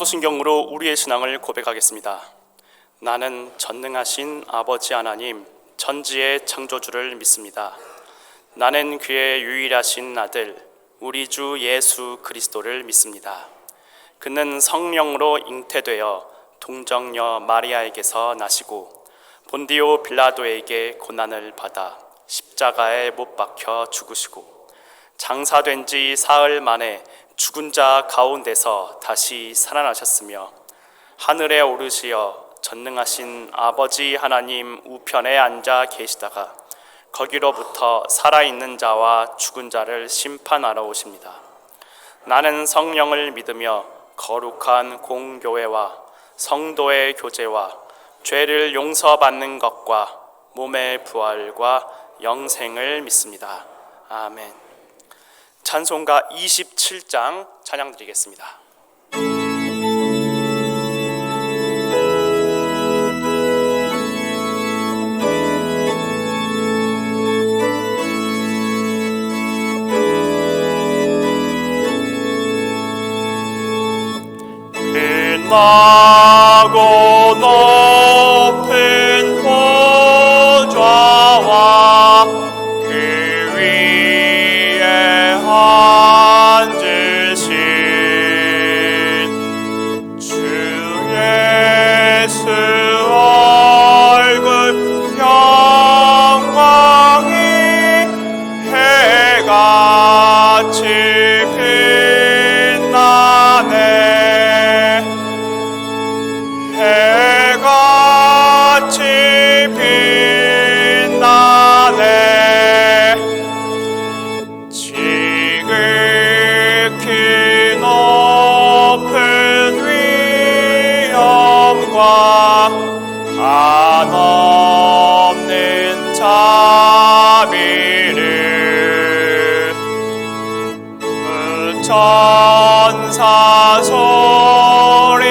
사도신경으로 우리의 신앙을 고백하겠습니다. 나는 전능하신 아버지 하나님 천지의 창조주를 믿습니다. 나는 그의 유일하신 아들 우리 주 예수 그리스도를 믿습니다. 그는 성령으로 잉태되어 동정녀 마리아에게서 나시고 본디오 빌라도에게 고난을 받아 십자가에 못 박혀 죽으시고 장사된 지 사흘 만에 죽은 자 가운데서 다시 살아나셨으며 하늘에 오르시어 전능하신 아버지 하나님 우편에 앉아 계시다가 거기로부터 살아있는 자와 죽은 자를 심판하러 오십니다. 나는 성령을 믿으며 거룩한 공교회와 성도의 교제와 죄를 용서받는 것과 몸의 부활과 영생을 믿습니다. 아멘. 찬송가 27장 찬양 드리겠습니다. 빛나고 높은 보좌와 그 위에 앉으신 주 예수 얼굴 영광이 해같이 빛나네. 해같이 빛나네. 지극히 높은 위엄과 한없는 자비를 천사 소리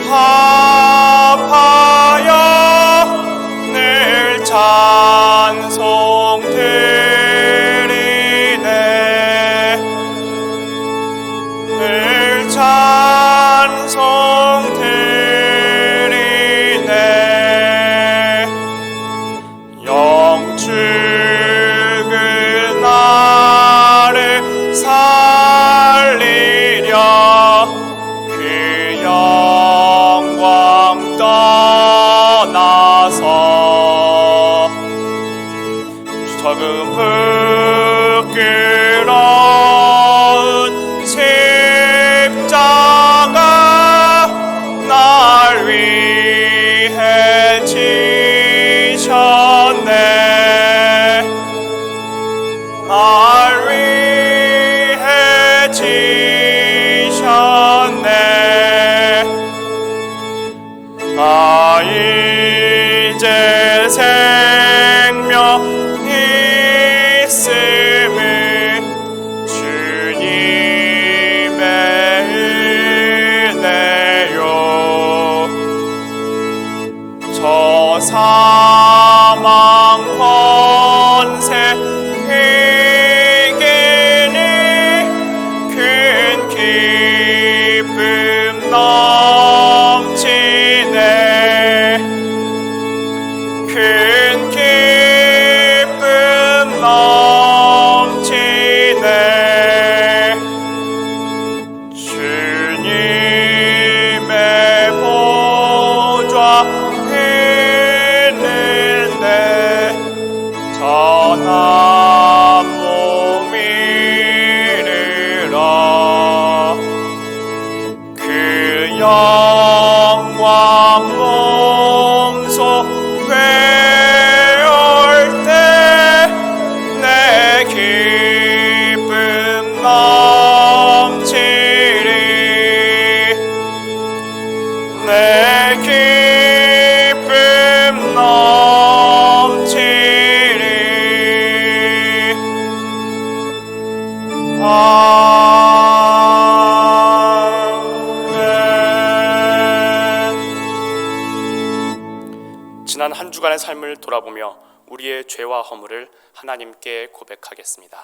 합하여 늘 찬송 드리네. 늘 찬송 드리네. 영축은 나를 살리려 그 영광 떠나서 적은 부끄러운 십자가 날 위해 지셨네. 날 위해 지셨네. 나 이제 생명 있음을 주님의 은혜요. 저 사망 권세 이기니 큰 기쁨 넘치네. 큰 기쁨 넘치네. 주님의 보좌 있는데 전한 몸 이르러 그 영광 몸소 회올 때 내 기쁨 넘치리. 내 기쁨 넘치리. 아멘. 지난 한 주간의 삶을 돌아보며 우리의 죄와 허물을 하나님께 고백하겠습니다.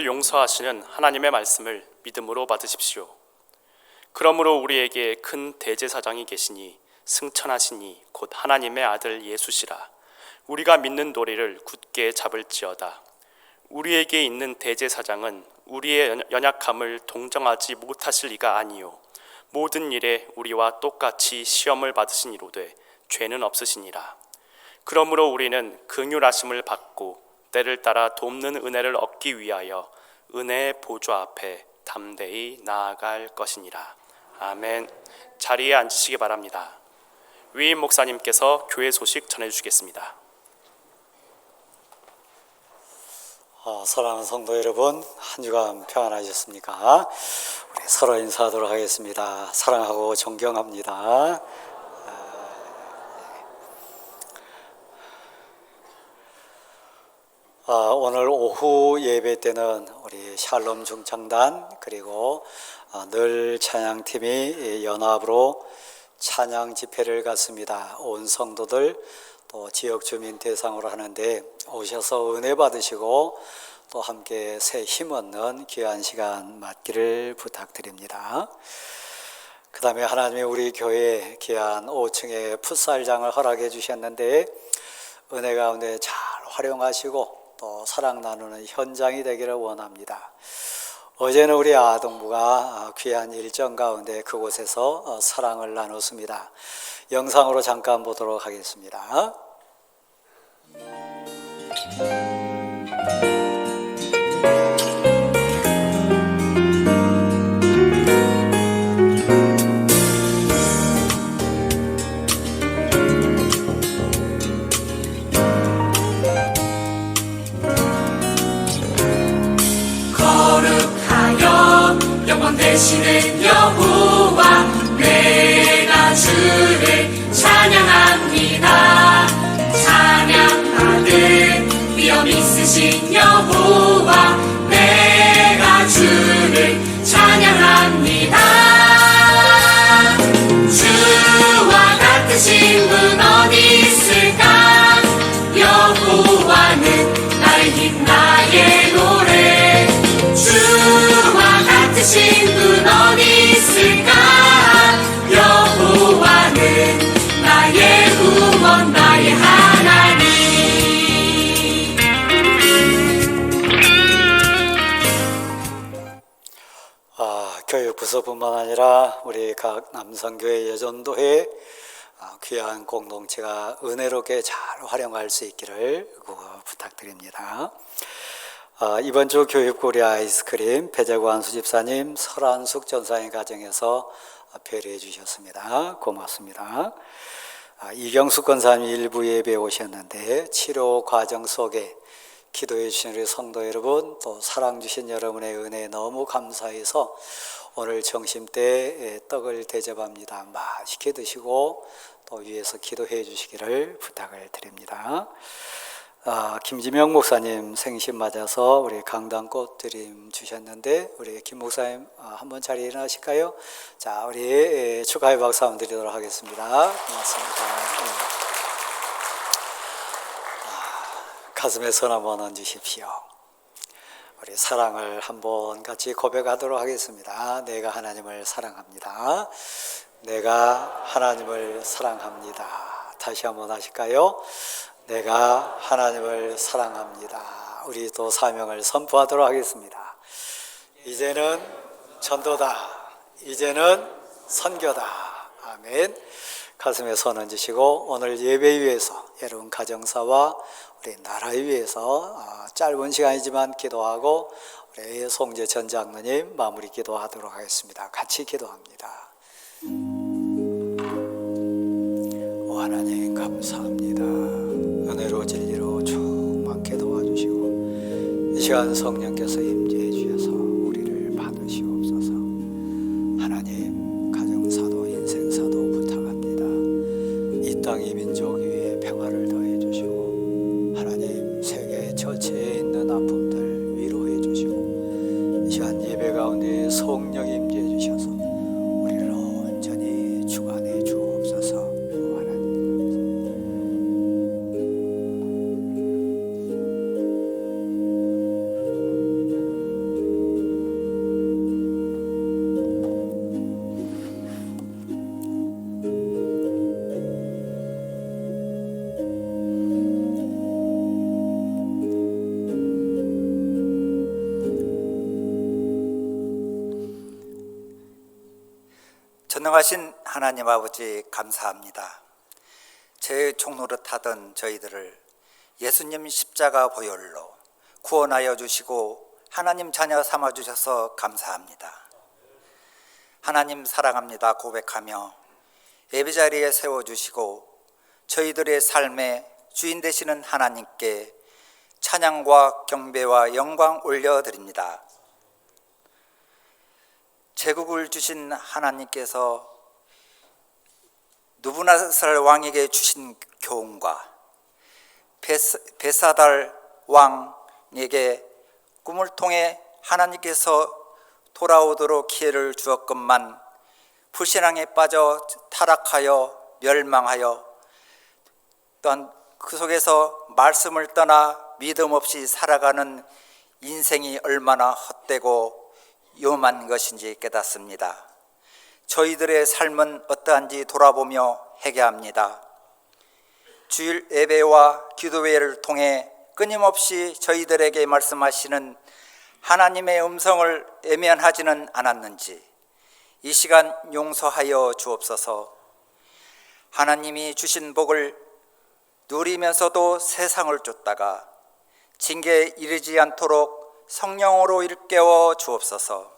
우리를 용서하시는 하나님의 말씀을 믿음으로 받으십시오. 그러므로 우리에게 큰 대제사장이 계시니 승천하시니 곧 하나님의 아들 예수시라. 우리가 믿는 도리를 굳게 잡을지어다. 우리에게 있는 대제사장은 우리의 연약함을 동정하지 못하실 리가 아니요 모든 일에 우리와 똑같이 시험을 받으신 이로되 죄는 없으시니라. 그러므로 우리는 긍휼하심을 받고 때를 따라 돕는 은혜를 얻기 위하여 은혜의 보좌 앞에 담대히 나아갈 것이니라. 아멘. 자리에 앉으시기 바랍니다. 위임 목사님께서 교회 소식 전해주시겠습니다. 사랑하는 성도 여러분, 한 주간 평안하셨습니까? 우리 서로 인사하도록 하겠습니다. 사랑하고 존경합니다. 오늘 오후 예배 때는 우리 샬롬 중창단 그리고 늘 찬양팀이 연합으로 찬양 집회를 갖습니다. 온 성도들 또 지역 주민 대상으로 하는데 오셔서 은혜 받으시고 또 함께 새 힘 얻는 귀한 시간 맞기를 부탁드립니다. 그 다음에 하나님이 우리 교회에 귀한 5층의 풋살장을 허락해 주셨는데 은혜 가운데 잘 활용하시고 또 사랑 나누는 현장이 되기를 원합니다. 어제는 우리 아동부가 귀한 일정 가운데 그곳에서 사랑을 나눴습니다. 영상으로 잠깐 보도록 하겠습니다. 되시는 여호와 내가 주를 찬양합니다. 찬양받은 위엄 있으신 여호와 내가 주를 찬양합니다. 주와 같으신 분 어디 있을까? 여호와는 나의 힘 나의 노래. 주와 같으신 분 어디 있을까? 여호와는 나의 구원 나의 하나님. 교육부서뿐만 아니라 우리 각 남성교회 여전도회 귀한 공동체가 은혜롭게 잘 활용할 수 있기를 부탁드립니다. 이번 주 교육고리 아이스크림 배재관 수집사님, 설한숙 전사님 가정에서 배려해 주셨습니다. 고맙습니다. 이경숙 권사님 일부 예배에 오셨는데 치료 과정 속에 기도해 주신 우리 성도 여러분 또 사랑 주신 여러분의 은혜에 너무 감사해서 오늘 점심때 떡을 대접합니다. 맛있게 드시고 또 위에서 기도해 주시기를 부탁을 드립니다. 김지명 목사님 생신 맞아서 우리 강단꽃 드림 주셨는데 우리 김 목사님 한번 자리에 일어나실까요? 자, 우리 축하의 박수 한번 드리도록 하겠습니다. 고맙습니다. 가슴에 손 한번 얹으십시오. 우리 사랑을 한번 같이 고백하도록 하겠습니다. 내가 하나님을 사랑합니다. 내가 하나님을 사랑합니다. 다시 한번 하실까요? 내가 하나님을 사랑합니다. 우리 또 사명을 선포하도록 하겠습니다. 이제는 전도다. 이제는 선교다. 아멘. 가슴에 손 얹으시고 오늘 예배 위해서 여러분 가정사와 우리 나라를 위해서 짧은 시간이지만 기도하고 우리 송재 전 장로님 마무리 기도하도록 하겠습니다. 같이 기도합니다. 오 하나님 감사합니다. 은혜로 진리로 충만케 도와주시고 이 시간 성령께서 임재해 주셔서 우리를 받으시옵소서. 하나님 가정사도 인생사도 부탁합니다. 이 땅 이 민족 위에 평화를 더해 주시고 하나님 세계 전체에 있는 아픔들 위로해 주시고 이 시간 예배 가운데 성령 임재해 주셔서 우리를 온전히 주관해 주옵소서. 전능하신 하나님 아버지 감사합니다. 제 종노릇하던 저희들을 예수님 십자가 보혈로 구원하여 주시고 하나님 자녀 삼아 주셔서 감사합니다. 하나님 사랑합니다 고백하며 예배자리에 세워주시고 저희들의 삶의 주인 되시는 하나님께 찬양과 경배와 영광 올려드립니다. 제국을 주신 하나님께서 누부갓네살 왕에게 주신 교훈과 벳사달 왕에게 꿈을 통해 하나님께서 돌아오도록 기회를 주었건만 불신앙에 빠져 타락하여 멸망하여 또한 그 속에서 말씀을 떠나 믿음 없이 살아가는 인생이 얼마나 헛되고 위험한 것인지 깨닫습니다. 저희들의 삶은 어떠한지 돌아보며 회개합니다. 주일 예배와 기도회를 통해 끊임없이 저희들에게 말씀하시는 하나님의 음성을 외면하지는 않았는지 이 시간 용서하여 주옵소서. 하나님이 주신 복을 누리면서도 세상을 쫓다가 징계에 이르지 않도록 성령으로 일깨워 주옵소서.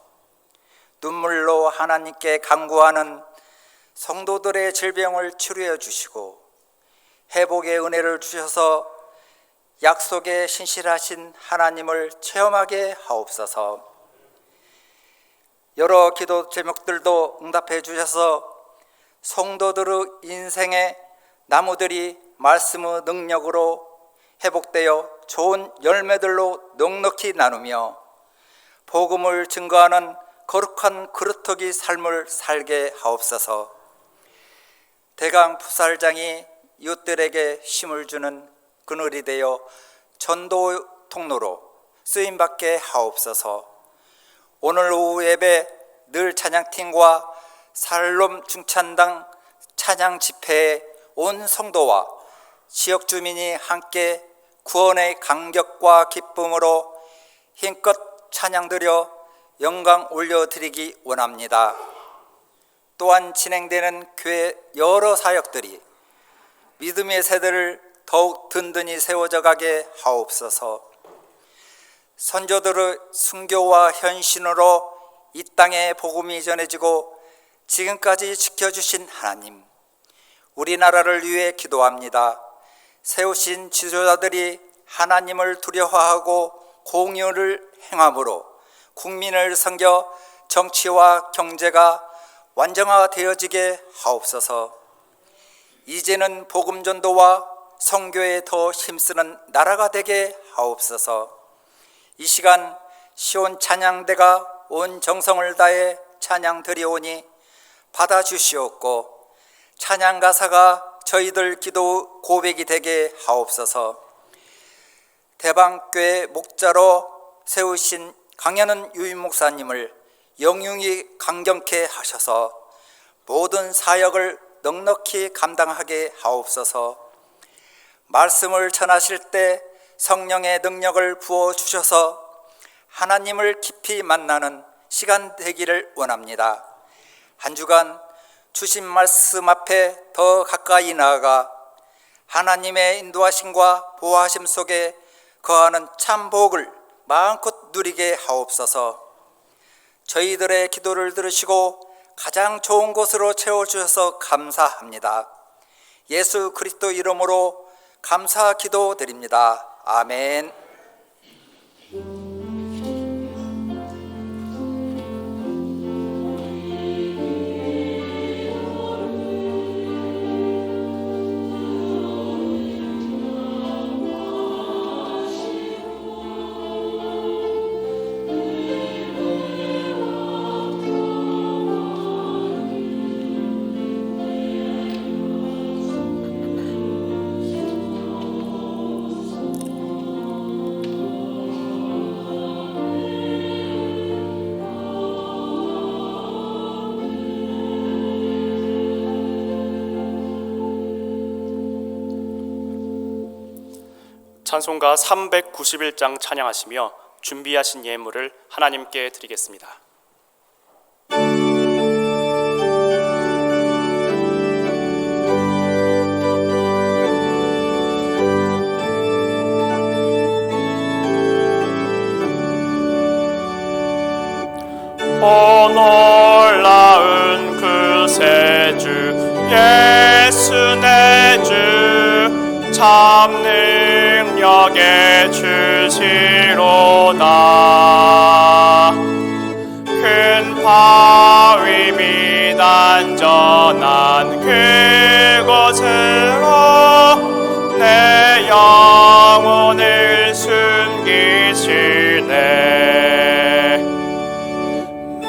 눈물로 하나님께 간구하는 성도들의 질병을 치료해 주시고 회복의 은혜를 주셔서 약속에 신실하신 하나님을 체험하게 하옵소서. 여러 기도 제목들도 응답해 주셔서 성도들의 인생의 나무들이 말씀의 능력으로 회복되어 좋은 열매들로 넉넉히 나누며 복음을 증거하는 거룩한 그루터기 삶을 살게 하옵소서. 대강 풋살장이 이웃들에게 힘을 주는 그늘이 되어 전도 통로로 쓰임받게 하옵소서. 오늘 오후 예배 늘 찬양팀과 살롬 중찬당 찬양 집회에 온 성도와 지역 주민이 함께 구원의 감격과 기쁨으로 힘껏 찬양드려 영광 올려드리기 원합니다. 또한 진행되는 교회 여러 사역들이 믿음의 세대를 더욱 든든히 세워져 가게 하옵소서. 선조들의 순교와 헌신으로 이 땅에 복음이 전해지고 지금까지 지켜주신 하나님, 우리나라를 위해 기도합니다. 세우신 지도자들이 하나님을 두려워하고 공의를 행함으로 국민을 섬겨 정치와 경제가 완전화되어지게 하옵소서. 이제는 복음 전도와 선교에 더 힘쓰는 나라가 되게 하옵소서. 이 시간 시온 찬양대가 온 정성을 다해 찬양 드리오니 받아주시옵고 찬양 가사가 저희들 기도 고백이 되게 하옵소서. 대방교회 목자로 세우신 강현은 유임 목사님을 영육이 강경케 하셔서 모든 사역을 넉넉히 감당하게 하옵소서. 말씀을 전하실 때 성령의 능력을 부어주셔서 하나님을 깊이 만나는 시간 되기를 원합니다. 한 주간 주신 말씀 앞에 더 가까이 나아가 하나님의 인도하심과 보호하심 속에 거하는 참 복을 마음껏 누리게 하옵소서. 저희들의 기도를 들으시고 가장 좋은 곳으로 채워주셔서 감사합니다. 예수 그리스도 이름으로 감사 기도드립니다. 아멘. 찬송가 391장 찬양하시며 준비하신 예물을 하나님께 드리겠습니다. 구세주 예수 내 주 참 능력의 주시로다. 큰 바위 및 안전한 그곳으로 내 영혼을 숨기시네.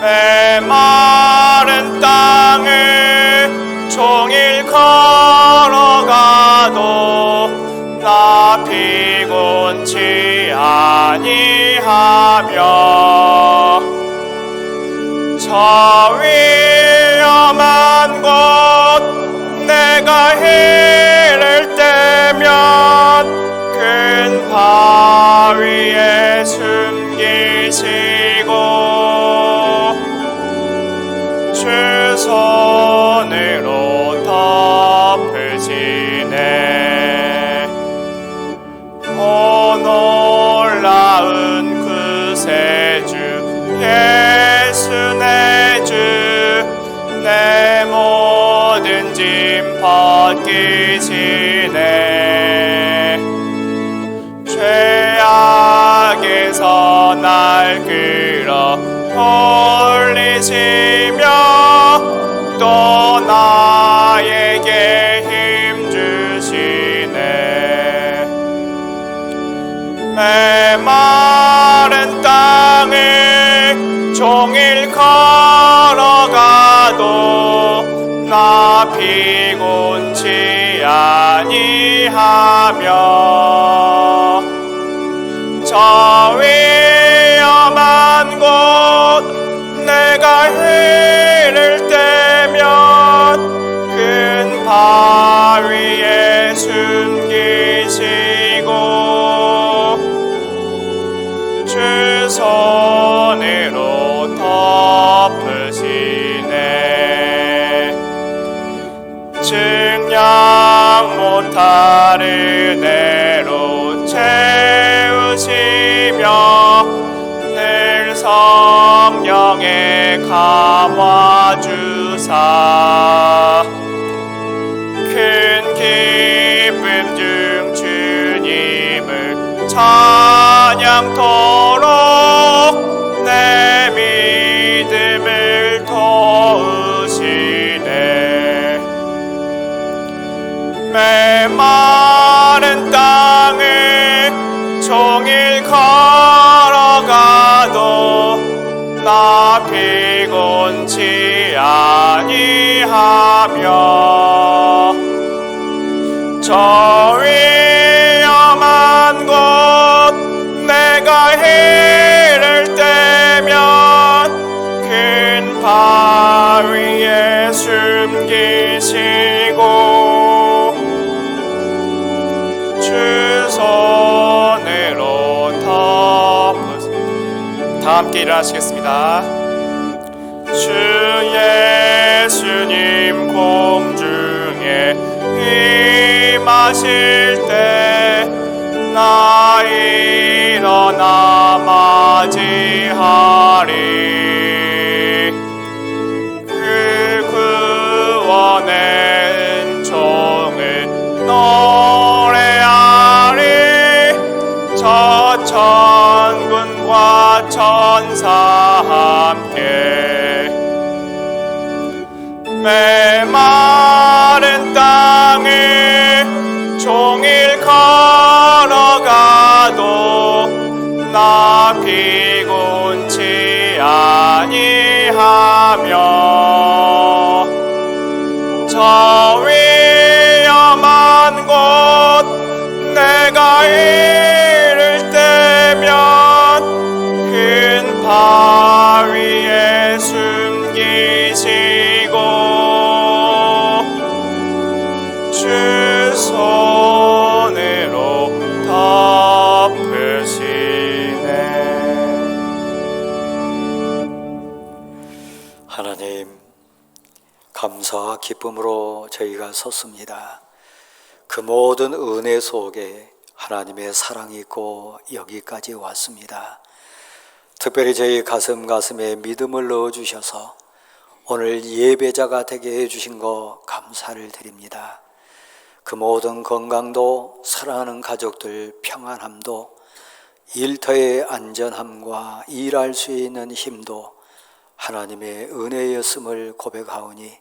메마른 땅을 종일 걸어가도 나 피곤치 아니하며 저 위험한 곳 내가 해를 떼면 큰 바위에 숨기시고 주 손으로 덮으시네. 오 놀라운 구세주 예수 내 주 내 모든 짐 벗기시네. 죄악에서 날 끌어 올리시며 또 나에게 힘 주시네. 메마른 땅을 종일 걸어가도 나 피곤치 아니하며 저 위험한 곳 내가 해를 떼면 큰 바위에 숨기시고 주 손으로 덮으시네. 증량 못할 은혜로 채우시며 늘 성령에 감화주사 큰 기쁨 중 주님을 찬양토록 내 믿음을 도우시네. 메마른 땅을 종일 걸어가도 나 피곤치 아니하며 저 위험한 곳 내가 해를 떼면 큰 바위에 숨기시고 주 손으로 덮으시고 다 함께 일어나시겠습니다. 주 예수님 공중에 임하실 때 나 일어나 맞이하리. 그 구원의 은총을 노래하리. 저 천군과 천사 함께 메마른 땅을 종일 걸어가도 나 피곤치 아니하며 저 위험한 곳 내가 이를 때면 큰 바위에 숨기시고 주 손으로 덮으시네. 하나님, 감사와 기쁨으로 저희가 섰습니다. 그 모든 은혜 속에 하나님의 사랑이 있고 여기까지 왔습니다. 특별히 저희 가슴에 믿음을 넣어주셔서 오늘 예배자가 되게 해주신 거 감사를 드립니다. 그 모든 건강도, 사랑하는 가족들 평안함도, 일터의 안전함과 일할 수 있는 힘도 하나님의 은혜였음을 고백하오니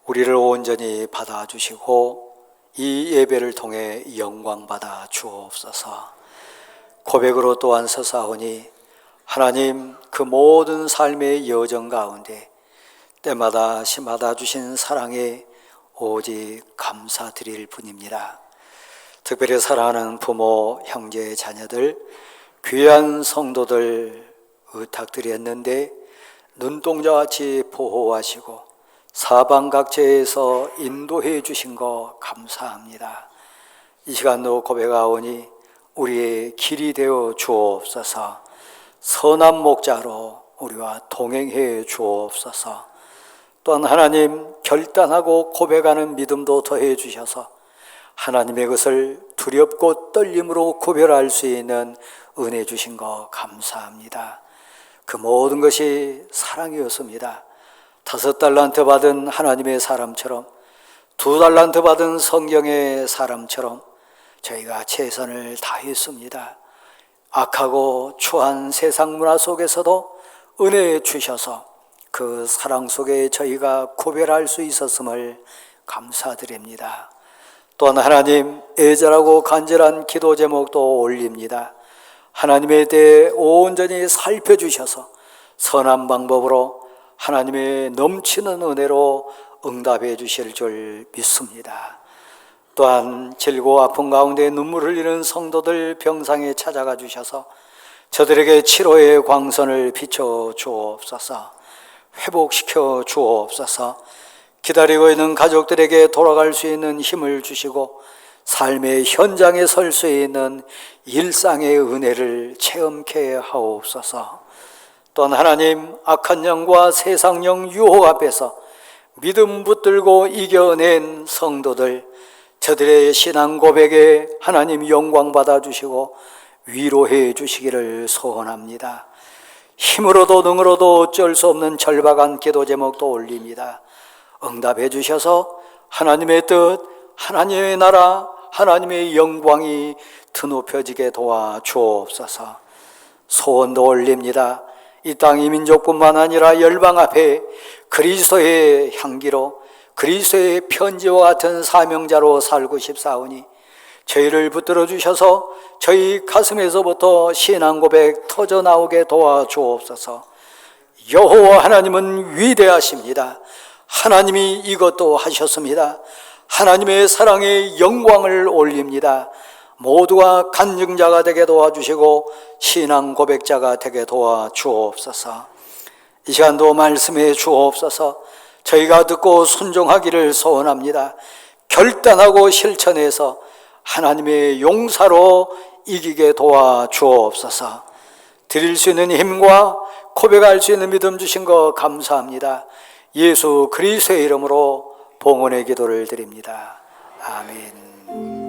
우리를 온전히 받아주시고 이 예배를 통해 영광받아 주옵소서. 고백으로 또한 서사오니 하나님, 그 모든 삶의 여정 가운데 때마다 심하다 주신 사랑에 오직 감사드릴 뿐입니다. 특별히 사랑하는 부모, 형제, 자녀들, 귀한 성도들 의탁드렸는데 눈동자같이 보호하시고 사방각지에서 인도해 주신 거 감사합니다. 이 시간도 고백하오니 우리의 길이 되어 주옵소서. 선한 목자로 우리와 동행해 주옵소서. 또한 하나님, 결단하고 고백하는 믿음도 더해 주셔서 하나님의 것을 두렵고 떨림으로 구별할 수 있는 은혜 주신 거 감사합니다. 그 모든 것이 사랑이었습니다. 5달란트 받은 하나님의 사람처럼, 2달란트 받은 성경의 사람처럼 저희가 최선을 다했습니다. 악하고 추한 세상 문화 속에서도 은혜 주셔서 그 사랑 속에 저희가 구별할 수 있었음을 감사드립니다. 또한 하나님, 애절하고 간절한 기도 제목도 올립니다. 하나님에 대해 온전히 살펴주셔서 선한 방법으로 하나님의 넘치는 은혜로 응답해 주실 줄 믿습니다. 또한 질고 아픈 가운데 눈물 흘리는 성도들 병상에 찾아가 주셔서 저들에게 치료의 광선을 비춰 주옵소서. 회복시켜 주옵소서. 기다리고 있는 가족들에게 돌아갈 수 있는 힘을 주시고 삶의 현장에 설 수 있는 일상의 은혜를 체험케 하옵소서. 또한 하나님, 악한 영과 세상 영 유혹 앞에서 믿음 붙들고 이겨낸 성도들, 저들의 신앙 고백에 하나님 영광 받아주시고 위로해 주시기를 소원합니다. 힘으로도 능으로도 어쩔 수 없는 절박한 기도 제목도 올립니다. 응답해 주셔서 하나님의 뜻, 하나님의 나라, 하나님의 영광이 드높여지게 도와주옵소서. 소원도 올립니다. 이 땅 이 민족뿐만 아니라 열방 앞에 그리스도의 향기로, 그리스도의 편지와 같은 사명자로 살고 싶사오니 저희를 붙들어 주셔서 저희 가슴에서부터 신앙 고백 터져 나오게 도와주옵소서. 여호와 하나님은 위대하십니다. 하나님이 이것도 하셨습니다. 하나님의 사랑에 영광을 올립니다. 모두가 간증자가 되게 도와주시고 신앙 고백자가 되게 도와주옵소서. 이 시간도 말씀해 주옵소서. 저희가 듣고 순종하기를 소원합니다. 결단하고 실천해서 하나님의 용사로 이기게 도와주옵소서. 드릴 수 있는 힘과 고백할 수 있는 믿음 주신 거 감사합니다. 예수 그리스도의 이름으로 봉헌의 기도를 드립니다. 아멘.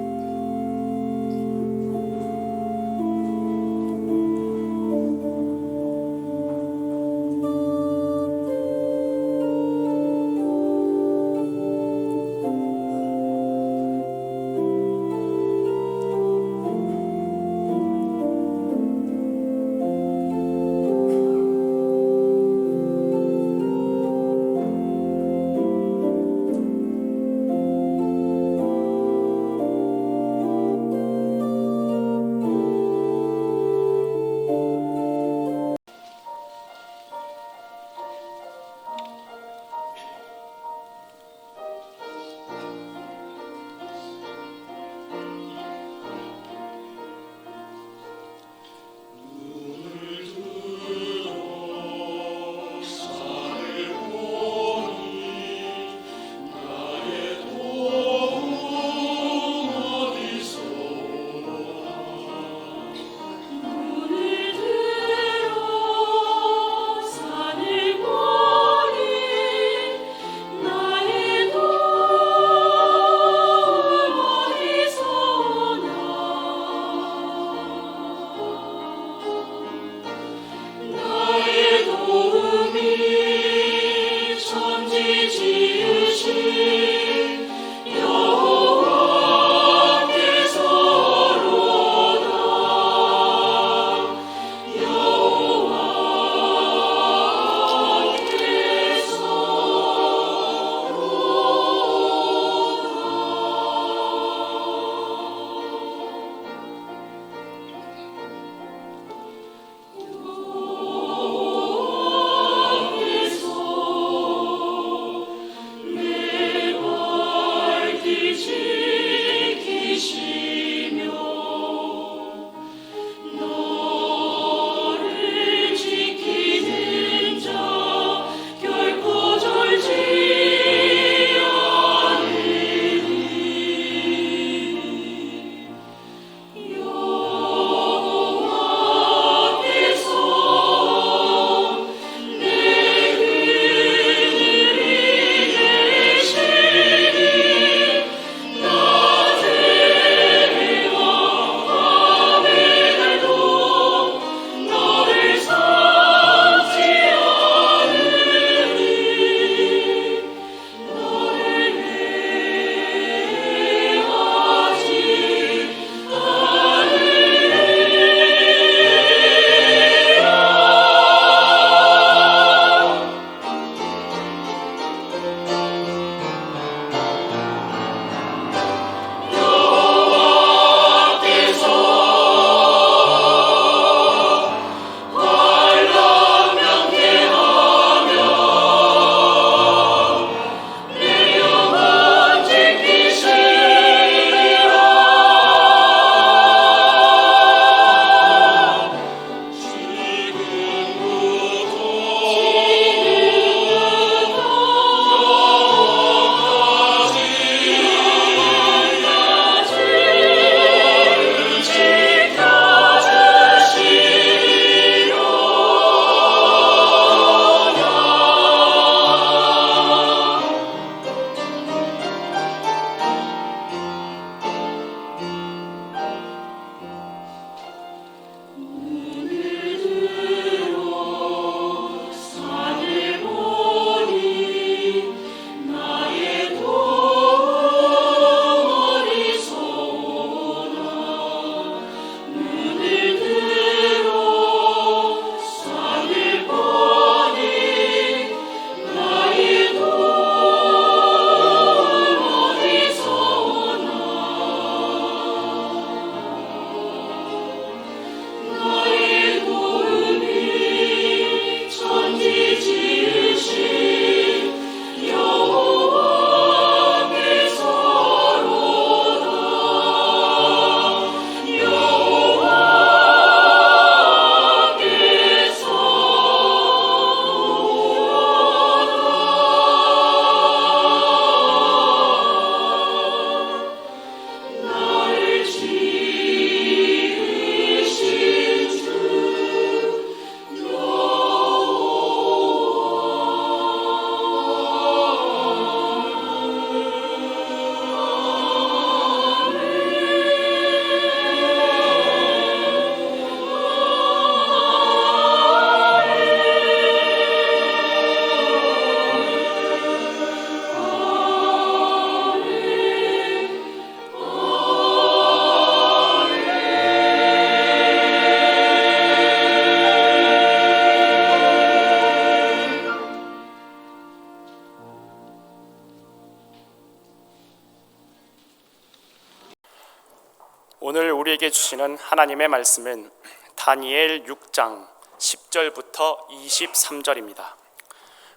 우리에게 주시는 하나님의 말씀은 다니엘 6장 10절부터 23절입니다.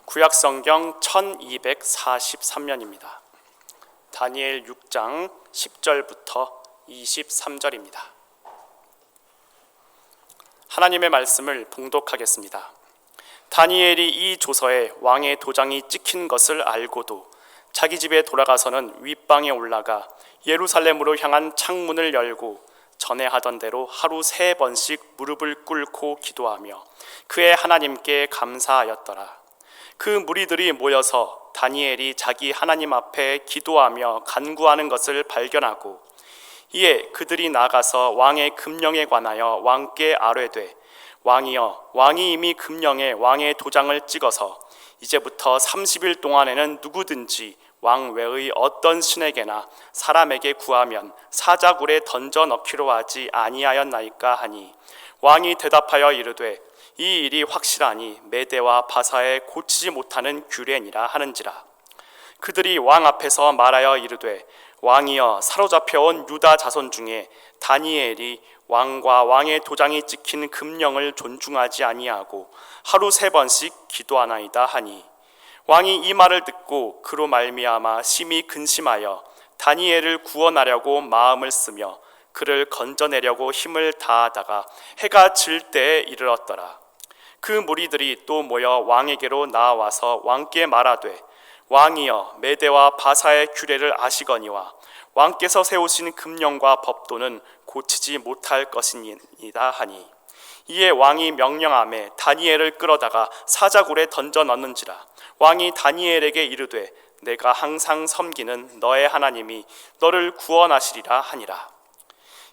구약성경 1243면입니다. 다니엘 6장 10절부터 23절입니다. 하나님의 말씀을 봉독하겠습니다. 다니엘이 이 조서에 왕의 도장이 찍힌 것을 알고도 자기 집에 돌아가서는 윗방에 올라가 예루살렘으로 향한 창문을 열고 전에 하던 대로 하루 3번씩 무릎을 꿇고 기도하며 그의 하나님께 감사하였더라. 그 무리들이 모여서 다니엘이 자기 하나님 앞에 기도하며 간구하는 것을 발견하고 이에 그들이 나가서 왕의 금령에 관하여 왕께 아뢰되 왕이여, 왕이 이미 금령에 왕의 도장을 찍어서 이제부터 30일 동안에는 누구든지 왕 외의 어떤 신에게나 사람에게 구하면 사자굴에 던져 넣기로 하지 아니하였나이까 하니 왕이 대답하여 이르되 이 일이 확실하니 메대와 바사에 고치지 못하는 규례니라 하는지라. 그들이 왕 앞에서 말하여 이르되 왕이여, 사로잡혀온 유다 자손 중에 다니엘이 왕과 왕의 도장이 찍힌 금령을 존중하지 아니하고 하루 3번씩 기도하나이다 하니 왕이 이 말을 듣고 그로 말미암아 심히 근심하여 다니엘을 구원하려고 마음을 쓰며 그를 건져내려고 힘을 다하다가 해가 질 때에 이르렀더라. 그 무리들이 또 모여 왕에게로 나와서 왕께 말하되 왕이여, 메대와 바사의 규례를 아시거니와 왕께서 세우신 금령과 법도는 고치지 못할 것이니이다 하니 이에 왕이 명령하매 다니엘을 끌어다가 사자굴에 던져 넣는지라. 왕이 다니엘에게 이르되 내가 항상 섬기는 너의 하나님이 너를 구원하시리라 하니라.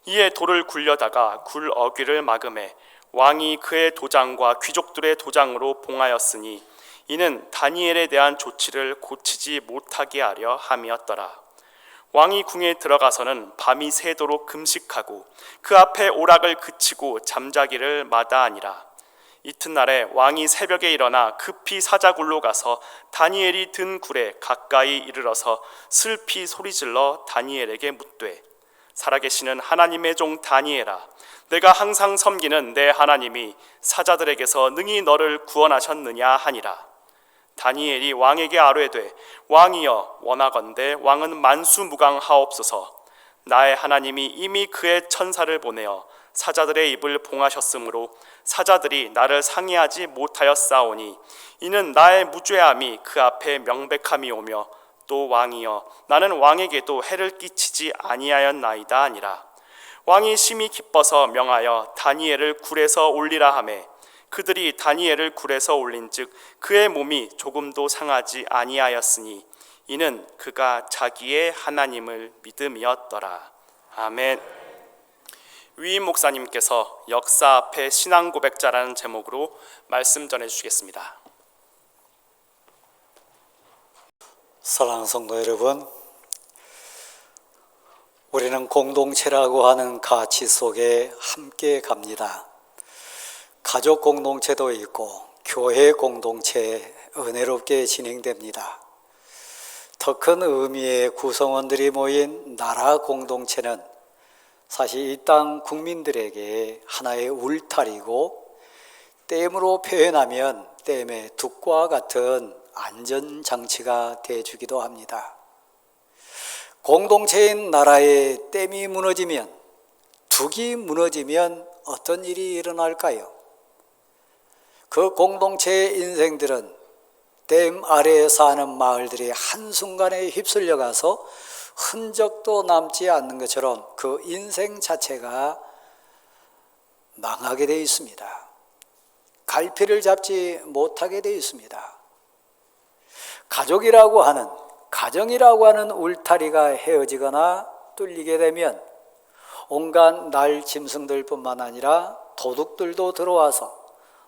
이에 돌을 굴려다가 굴 어귀를 막음에 왕이 그의 도장과 귀족들의 도장으로 봉하였으니 이는 다니엘에 대한 조치를 고치지 못하게 하려 함이었더라. 왕이 궁에 들어가서는 밤이 새도록 금식하고 그 앞에 오락을 그치고 잠자기를 마다하니라. 이튿날에 왕이 새벽에 일어나 급히 사자굴로 가서 다니엘이 든 굴에 가까이 이르러서 슬피 소리질러 다니엘에게 묻되 살아계시는 하나님의 종 다니엘아, 내가 항상 섬기는 내 하나님이 사자들에게서 능히 너를 구원하셨느냐 하니라. 다니엘이 왕에게 아뢰되 왕이여, 원하건대 왕은 만수무강하옵소서. 나의 하나님이 이미 그의 천사를 보내어 사자들의 입을 봉하셨으므로 사자들이 나를 상해하지 못하였사오니 이는 나의 무죄함이 그 앞에 명백함이 오며 또 왕이여, 나는 왕에게도 해를 끼치지 아니하였나이다 하니라. 왕이 심히 기뻐서 명하여 다니엘을 굴에서 올리라 하매 그들이 다니엘을 굴에서 올린즉 그의 몸이 조금도 상하지 아니하였으니 이는 그가 자기의 하나님을 믿음이었더라. 아멘. 위임 목사님께서 역사 앞에 신앙 고백자라는 제목으로 말씀 전해주시겠습니다. 사랑하는 성도 여러분, 우리는 공동체라고 하는 가치 속에 함께 갑니다. 가족 공동체도 있고 교회 공동체 은혜롭게 진행됩니다. 더 큰 의미의 구성원들이 모인 나라 공동체는 사실 이 땅 국민들에게 하나의 울타리고 댐으로 표현하면 댐의 둑과 같은 안전장치가 되어주기도 합니다. 공동체인 나라의 댐이 무너지면, 둑이 무너지면 어떤 일이 일어날까요? 그 공동체의 인생들은 댐 아래에 사는 마을들이 한순간에 휩쓸려가서 흔적도 남지 않는 것처럼 그 인생 자체가 망하게 되어 있습니다. 갈피를 잡지 못하게 되어 있습니다. 가족이라고 하는, 가정이라고 하는 울타리가 헤어지거나 뚫리게 되면 온갖 날 짐승들뿐만 아니라 도둑들도 들어와서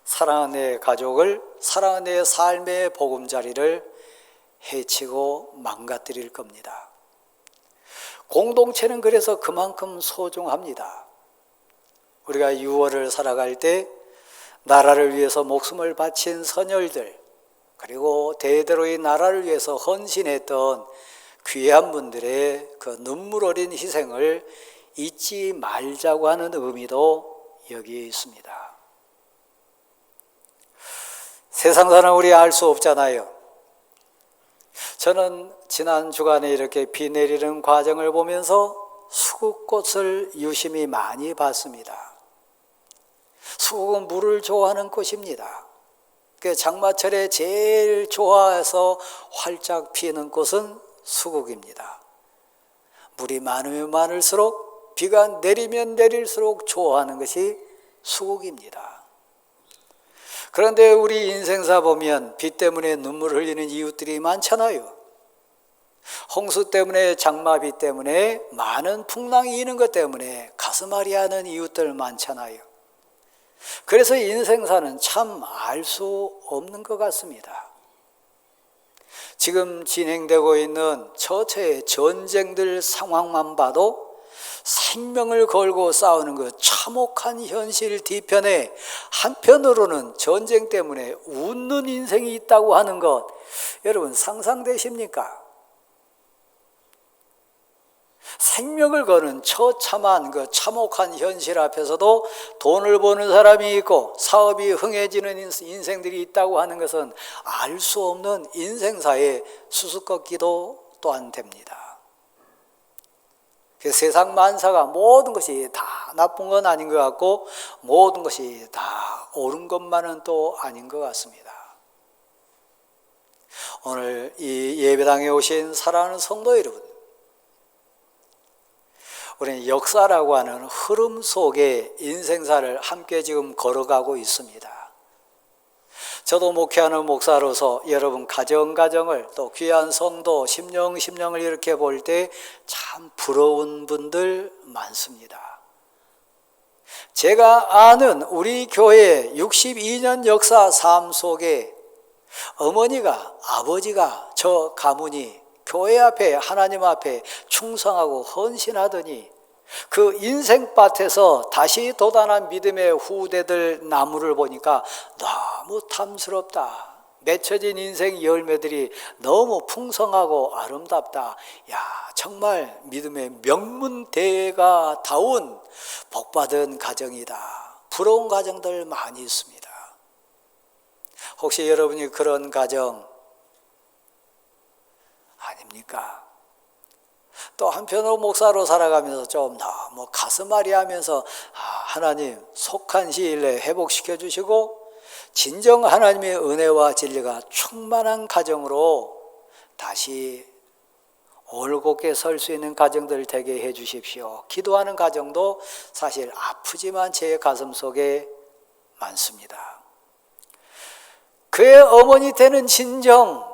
사랑하는 내 가족을, 사랑하는 내 삶의 보금자리를 해치고 망가뜨릴 겁니다. 공동체는 그래서 그만큼 소중합니다. 우리가 6월을 살아갈 때 나라를 위해서 목숨을 바친 선열들, 그리고 대대로 이 나라를 위해서 헌신했던 귀한 분들의 그 눈물 어린 희생을 잊지 말자고 하는 의미도 여기에 있습니다. 세상 사는 우리 알 수 없잖아요. 저는 지난 주간에 이렇게 비 내리는 과정을 보면서 수국꽃을 유심히 많이 봤습니다. 수국은 물을 좋아하는 꽃입니다. 그 장마철에 제일 좋아해서 활짝 피는 꽃은 수국입니다. 물이 많으면 많을수록, 비가 내리면 내릴수록 좋아하는 것이 수국입니다. 그런데 우리 인생사 보면 비 때문에 눈물 흘리는 이웃들이 많잖아요. 홍수 때문에, 장마비 때문에, 많은 풍랑이 있는 것 때문에 가슴앓이 하는 이웃들 많잖아요. 그래서 인생사는 참 알 수 없는 것 같습니다. 지금 진행되고 있는 처처의 전쟁들 상황만 봐도 생명을 걸고 싸우는 그 참혹한 현실 뒤편에 한편으로는 전쟁 때문에 웃는 인생이 있다고 하는 것, 여러분 상상되십니까? 생명을 거는 처참한 그 참혹한 현실 앞에서도 돈을 버는 사람이 있고 사업이 흥해지는 인생들이 있다고 하는 것은 알 수 없는 인생사의 수수께끼도 또한 됩니다. 세상 만사가 모든 것이 다 나쁜 건 아닌 것 같고 모든 것이 다 옳은 것만은 또 아닌 것 같습니다. 오늘 이 예배당에 오신 사랑하는 성도 여러분, 우리는 역사라고 하는 흐름 속에 인생사를 함께 지금 걸어가고 있습니다. 저도 목회하는 목사로서 여러분 가정을 또 귀한 성도 심령을 이렇게 볼 때 참 부러운 분들 많습니다. 제가 아는 우리 교회 62년 역사 삶 속에 어머니가, 아버지가, 저 가문이 교회 앞에, 하나님 앞에 충성하고 헌신하더니 그 인생밭에서 다시 돋아난 믿음의 후대들 나무를 보니까 너무 탐스럽다. 맺혀진 인생 열매들이 너무 풍성하고 아름답다. 야, 정말 믿음의 명문대가 다운 복받은 가정이다. 부러운 가정들 많이 있습니다. 혹시 여러분이 그런 가정 아닙니까? 또 한편으로 목사로 살아가면서 좀 너무 가슴앓이 하면서 하나님 속한 시일 내에 회복시켜 주시고 진정 하나님의 은혜와 진리가 충만한 가정으로 다시 올곧게 설 수 있는 가정들 되게 해 주십시오. 기도하는 가정도 사실 아프지만 제 가슴 속에 많습니다. 그의 어머니 되는 진정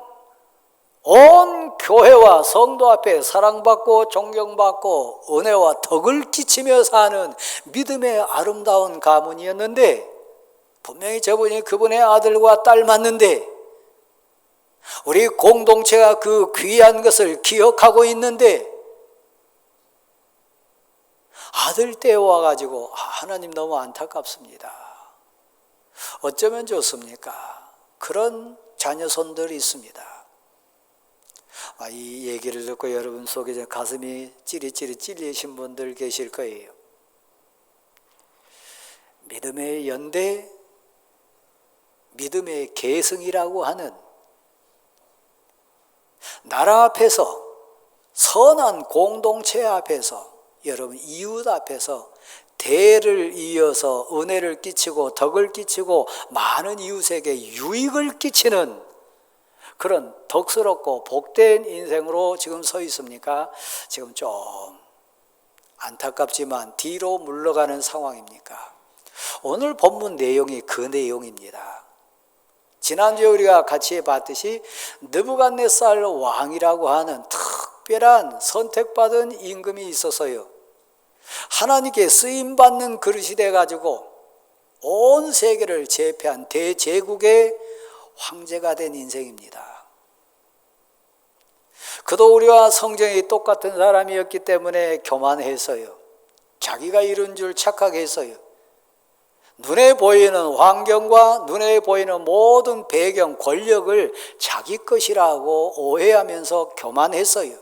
온 교회와 성도 앞에 사랑받고 존경받고 은혜와 덕을 끼치며 사는 믿음의 아름다운 가문이었는데 분명히 저분이 그분의 아들과 딸 맞는데 우리 공동체가 그 귀한 것을 기억하고 있는데 아들 때 와가지고 하나님 너무 안타깝습니다. 어쩌면 좋습니까? 그런 자녀손들이 있습니다. 이 얘기를 듣고 여러분 속에 가슴이 찌릿찌릿 찔리신 분들 계실 거예요. 믿음의 연대, 믿음의 계승이라고 하는 나라 앞에서, 선한 공동체 앞에서, 여러분 이웃 앞에서 대를 이어서 은혜를 끼치고 덕을 끼치고 많은 이웃에게 유익을 끼치는 그런 덕스럽고 복된 인생으로 지금 서 있습니까? 지금 좀 안타깝지만 뒤로 물러가는 상황입니까? 오늘 본문 내용이 그 내용입니다. 지난주에 우리가 같이 봤듯이 느부갓네살 왕이라고 하는 특별한 선택받은 임금이 있어서요, 하나님께 쓰임받는 그릇이 돼가지고 온 세계를 제패한 대제국의 황제가 된 인생입니다. 그도 우리와 성정이 똑같은 사람이었기 때문에 교만했어요. 자기가 이룬 줄 착각했어요. 눈에 보이는 환경과 눈에 보이는 모든 배경, 권력을 자기 것이라고 오해하면서 교만했어요.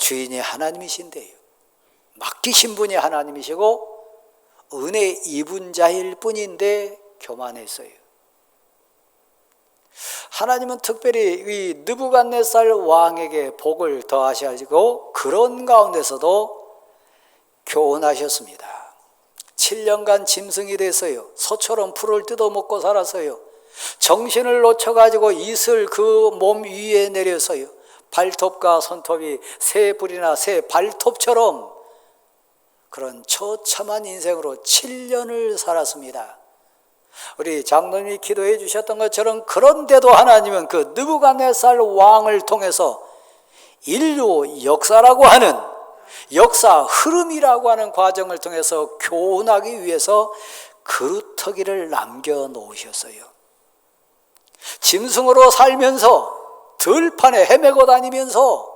주인이 하나님이신데요. 맡기신 분이 하나님이시고 은혜 입은 자일 뿐인데 교만했어요. 하나님은 특별히 이 느부갓네살 왕에게 복을 더하시고 그런 가운데서도 교훈하셨습니다. 7년간 짐승이 됐어요. 소처럼 풀을 뜯어먹고 살았어요. 정신을 놓쳐가지고 이슬 그 몸 위에 내려서요. 발톱과 손톱이 새 불이나 새 발톱처럼 그런 처참한 인생으로 7년을 살았습니다. 우리 장로님이 기도해 주셨던 것처럼 그런데도 하나님은 그 느부갓네살 왕을 통해서 인류 역사라고 하는 역사 흐름이라고 하는 과정을 통해서 교훈하기 위해서 그루터기를 남겨놓으셨어요. 짐승으로 살면서 들판에 헤매고 다니면서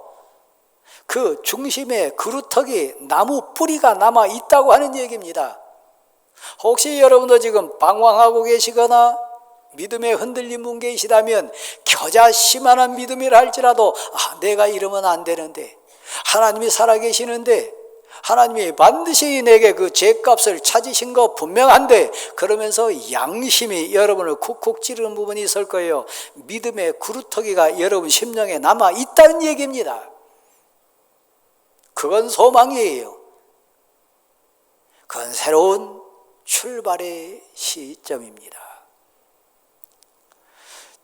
그 중심에 그루터기 나무 뿌리가 남아 있다고 하는 얘기입니다. 혹시 여러분도 지금 방황하고 계시거나 믿음에 흔들린 분 계시다면 겨자씨만한 믿음이라 할지라도 내가 이러면 안 되는데, 하나님이 살아계시는데, 하나님이 반드시 내게 그 죄값을 찾으신 거 분명한데, 그러면서 양심이 여러분을 쿡쿡 찌르는 부분이 있을 거예요. 믿음의 구루터기가 여러분 심령에 남아 있다는 얘기입니다. 그건 소망이에요. 그건 새로운 출발의 시점입니다.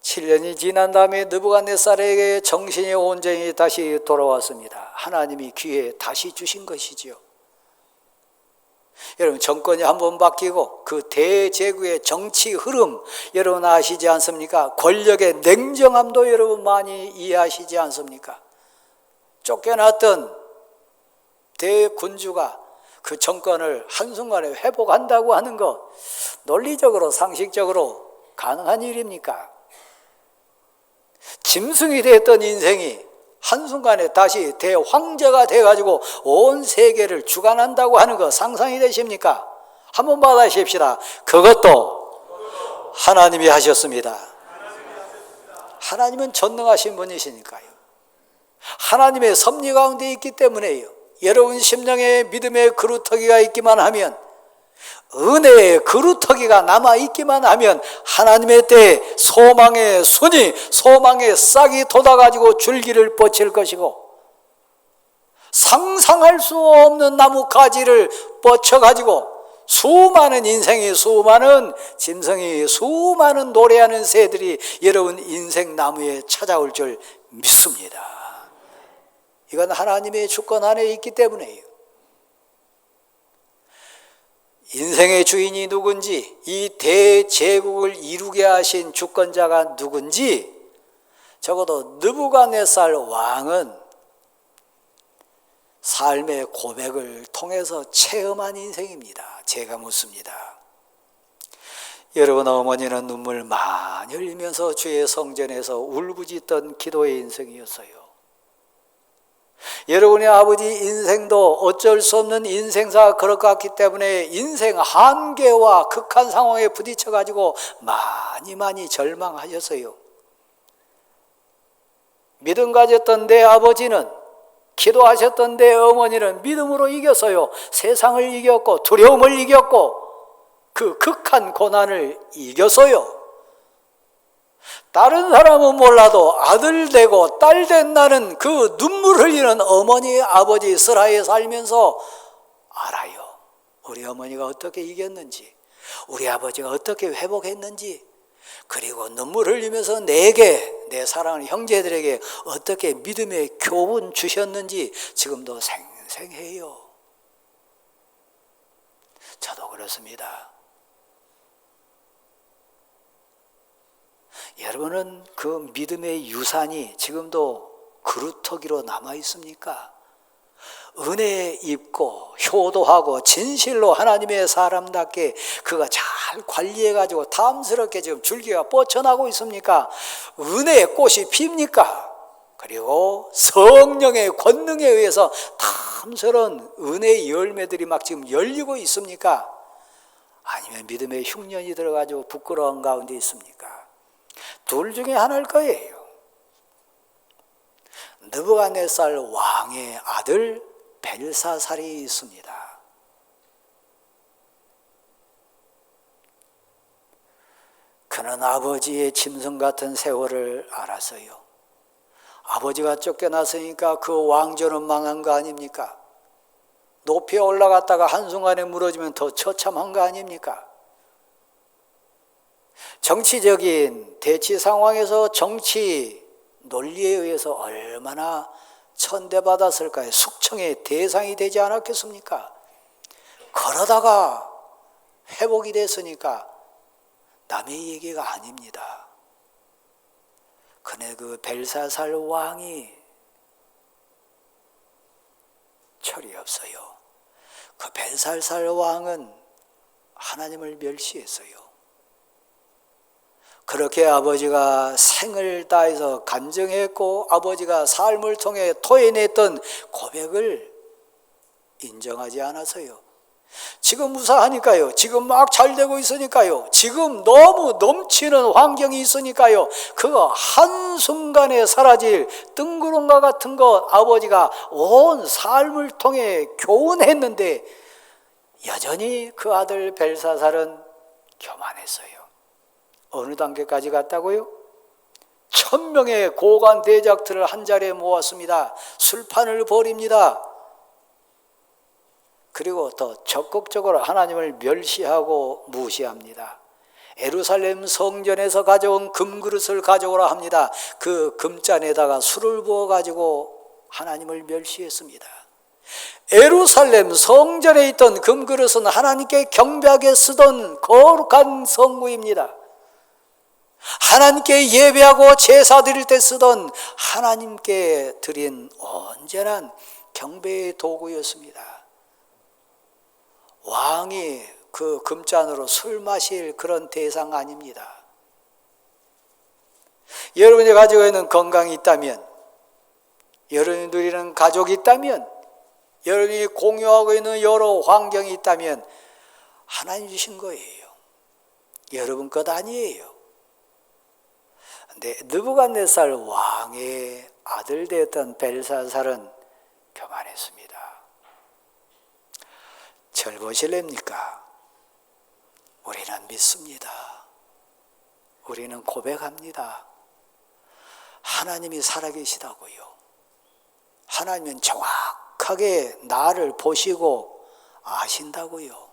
7년이 지난 다음에 느부갓네살에게 정신이 온전히 다시 돌아왔습니다. 하나님이 기회에 다시 주신 것이지요. 여러분, 정권이 한번 바뀌고 그 대제국의 정치 흐름 여러분 아시지 않습니까? 권력의 냉정함도 여러분 많이 이해하시지 않습니까? 쫓겨났던 대군주가 그 정권을 한순간에 회복한다고 하는 것, 논리적으로 상식적으로 가능한 일입니까? 짐승이 됐던 인생이 한순간에 다시 대황제가 돼가지고 온 세계를 주관한다고 하는 거 상상이 되십니까? 한번 받아십시다. 그것도 하나님이 하셨습니다. 하나님은 전능하신 분이시니까요. 하나님의 섭리 가운데 있기 때문에요. 여러분 심령에 믿음의 그루터기가 있기만 하면, 은혜의 그루터기가 남아있기만 하면 하나님의 때에 소망의 순이, 소망의 싹이 돋아가지고 줄기를 뻗칠 것이고, 상상할 수 없는 나무 가지를 뻗쳐가지고 수많은 인생이, 수많은 짐승이, 수많은 노래하는 새들이 여러분 인생 나무에 찾아올 줄 믿습니다. 이건 하나님의 주권 안에 있기 때문에요. 인생의 주인이 누군지, 이 대제국을 이루게 하신 주권자가 누군지 적어도 느부갓네살 왕은 삶의 고백을 통해서 체험한 인생입니다. 제가 묻습니다. 여러분 어머니는 눈물 많이 흘리면서 주의 성전에서 울부짖던 기도의 인생이었어요. 여러분의 아버지 인생도 어쩔 수 없는 인생사가 걸어갔기 때문에 인생 한계와 극한 상황에 부딪혀가지고 많이 절망하셨어요. 믿음 가졌던 내 아버지는, 기도하셨던 내 어머니는 믿음으로 이겼어요. 세상을 이겼고 두려움을 이겼고 그 극한 고난을 이겼어요. 다른 사람은 몰라도 아들 되고 딸 된 나는 그 눈물 흘리는 어머니 아버지 슬하에 살면서 알아요. 우리 어머니가 어떻게 이겼는지, 우리 아버지가 어떻게 회복했는지, 그리고 눈물 흘리면서 내게, 내 사랑하는 형제들에게 어떻게 믿음의 교훈 주셨는지 지금도 생생해요. 저도 그렇습니다. 여러분은 그 믿음의 유산이 지금도 그루터기로 남아 있습니까? 은혜 입고 효도하고 진실로 하나님의 사람답게 그가 잘 관리해가지고 탐스럽게 지금 줄기가 뻗쳐나고 있습니까? 은혜의 꽃이 핍니까? 그리고 성령의 권능에 의해서 탐스러운 은혜의 열매들이 막 지금 열리고 있습니까? 아니면 믿음의 흉년이 들어가지고 부끄러운 가운데 있습니까? 둘 중에 하나일 거예요. 느부갓네살 왕의 아들 벨사살이 있습니다. 그는 아버지의 짐승 같은 세월을 알았어요. 아버지가 쫓겨났으니까 그 왕조는 망한 거 아닙니까? 높이 올라갔다가 한순간에 무너지면 더 처참한 거 아닙니까? 정치적인 대치 상황에서 정치 논리에 의해서 얼마나 천대받았을까요? 숙청의 대상이 되지 않았겠습니까? 그러다가 회복이 됐으니까 남의 얘기가 아닙니다. 그네 그 벨사살 왕이 철이 없어요. 그 벨사살 왕은 하나님을 멸시했어요. 그렇게 아버지가 생을 다해서 간증했고 아버지가 삶을 통해 토해냈던 고백을 인정하지 않아서요. 지금 무사하니까요. 지금 막 잘되고 있으니까요. 지금 너무 넘치는 환경이 있으니까요. 그거 한순간에 사라질 뜬구름과 같은 것 아버지가 온 삶을 통해 교훈했는데 여전히 그 아들 벨사살은 교만했어요. 어느 단계까지 갔다고요? 1000명의 고관 대작들을 한자리에 모았습니다. 술판을 벌입니다. 그리고 더 적극적으로 하나님을 멸시하고 무시합니다. 예루살렘 성전에서 가져온 금그릇을 가져오라 합니다. 그 금잔에다가 술을 부어가지고 하나님을 멸시했습니다. 예루살렘 성전에 있던 금그릇은 하나님께 경배하게 쓰던 거룩한 성구입니다. 하나님께 예배하고 제사 드릴 때 쓰던 하나님께 드린 온전한 경배의 도구였습니다. 왕이 그 금잔으로 술 마실 그런 대상 아닙니다. 여러분이 가지고 있는 건강이 있다면, 여러분이 누리는 가족이 있다면, 여러분이 공유하고 있는 여러 환경이 있다면 하나님 주신 거예요. 여러분 것 아니에요. 근데 느부갓네살 왕의 아들 되었던 벨사살은 교만했습니다. 절 보실랍니까? 우리는 믿습니다. 우리는 고백합니다. 하나님이 살아계시다고요. 하나님은 정확하게 나를 보시고 아신다고요.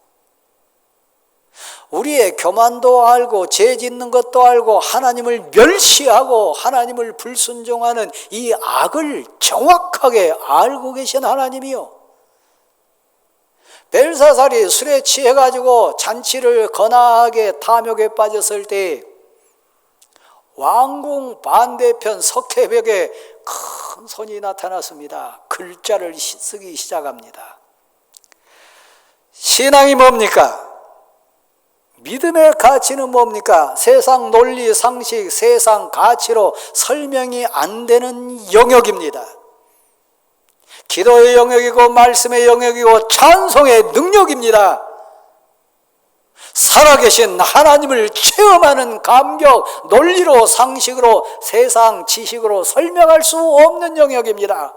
우리의 교만도 알고 죄 짓는 것도 알고 하나님을 멸시하고 하나님을 불순종하는 이 악을 정확하게 알고 계신 하나님이요. 벨사살이 술에 취해가지고 잔치를 거나하게 탐욕에 빠졌을 때 왕궁 반대편 석회벽에 큰 손이 나타났습니다. 글자를 쓰기 시작합니다. 신앙이 뭡니까? 믿음의 가치는 뭡니까? 세상 논리, 상식, 세상 가치로 설명이 안 되는 영역입니다. 기도의 영역이고 말씀의 영역이고 찬송의 능력입니다. 살아계신 하나님을 체험하는 감격, 논리로 상식으로 세상 지식으로 설명할 수 없는 영역입니다.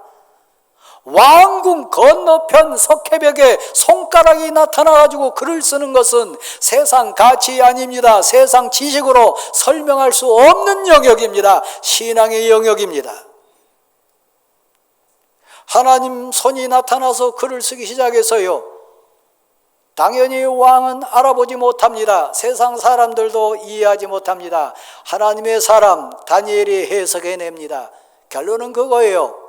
왕궁 건너편 석회벽에 손가락이 나타나가지고 글을 쓰는 것은 세상 가치 아닙니다. 세상 지식으로 설명할 수 없는 영역입니다. 신앙의 영역입니다. 하나님 손이 나타나서 글을 쓰기 시작해서요. 당연히 왕은 알아보지 못합니다. 세상 사람들도 이해하지 못합니다. 하나님의 사람 다니엘이 해석해냅니다. 결론은 그거예요.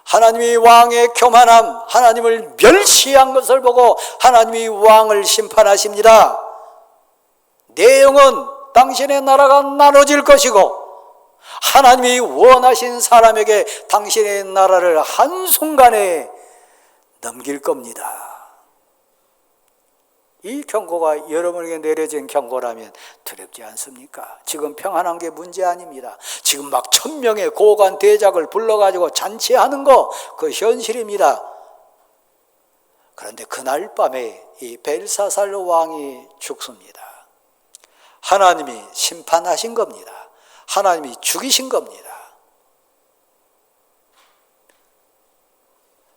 하나님이 왕의 교만함, 하나님을 멸시한 것을 보고 하나님이 왕을 심판하십니다. 내용은 당신의 나라가 나눠질 것이고 하나님이 원하신 사람에게 당신의 나라를 한순간에 넘길 겁니다. 이 경고가 여러분에게 내려진 경고라면 두렵지 않습니까? 지금 평안한 게 문제 아닙니다. 지금 막 1000명의 고관 대작을 불러가지고 잔치하는 거 그 현실입니다. 그런데 그날 밤에 이 벨사살 왕이 죽습니다. 하나님이 심판하신 겁니다. 하나님이 죽이신 겁니다.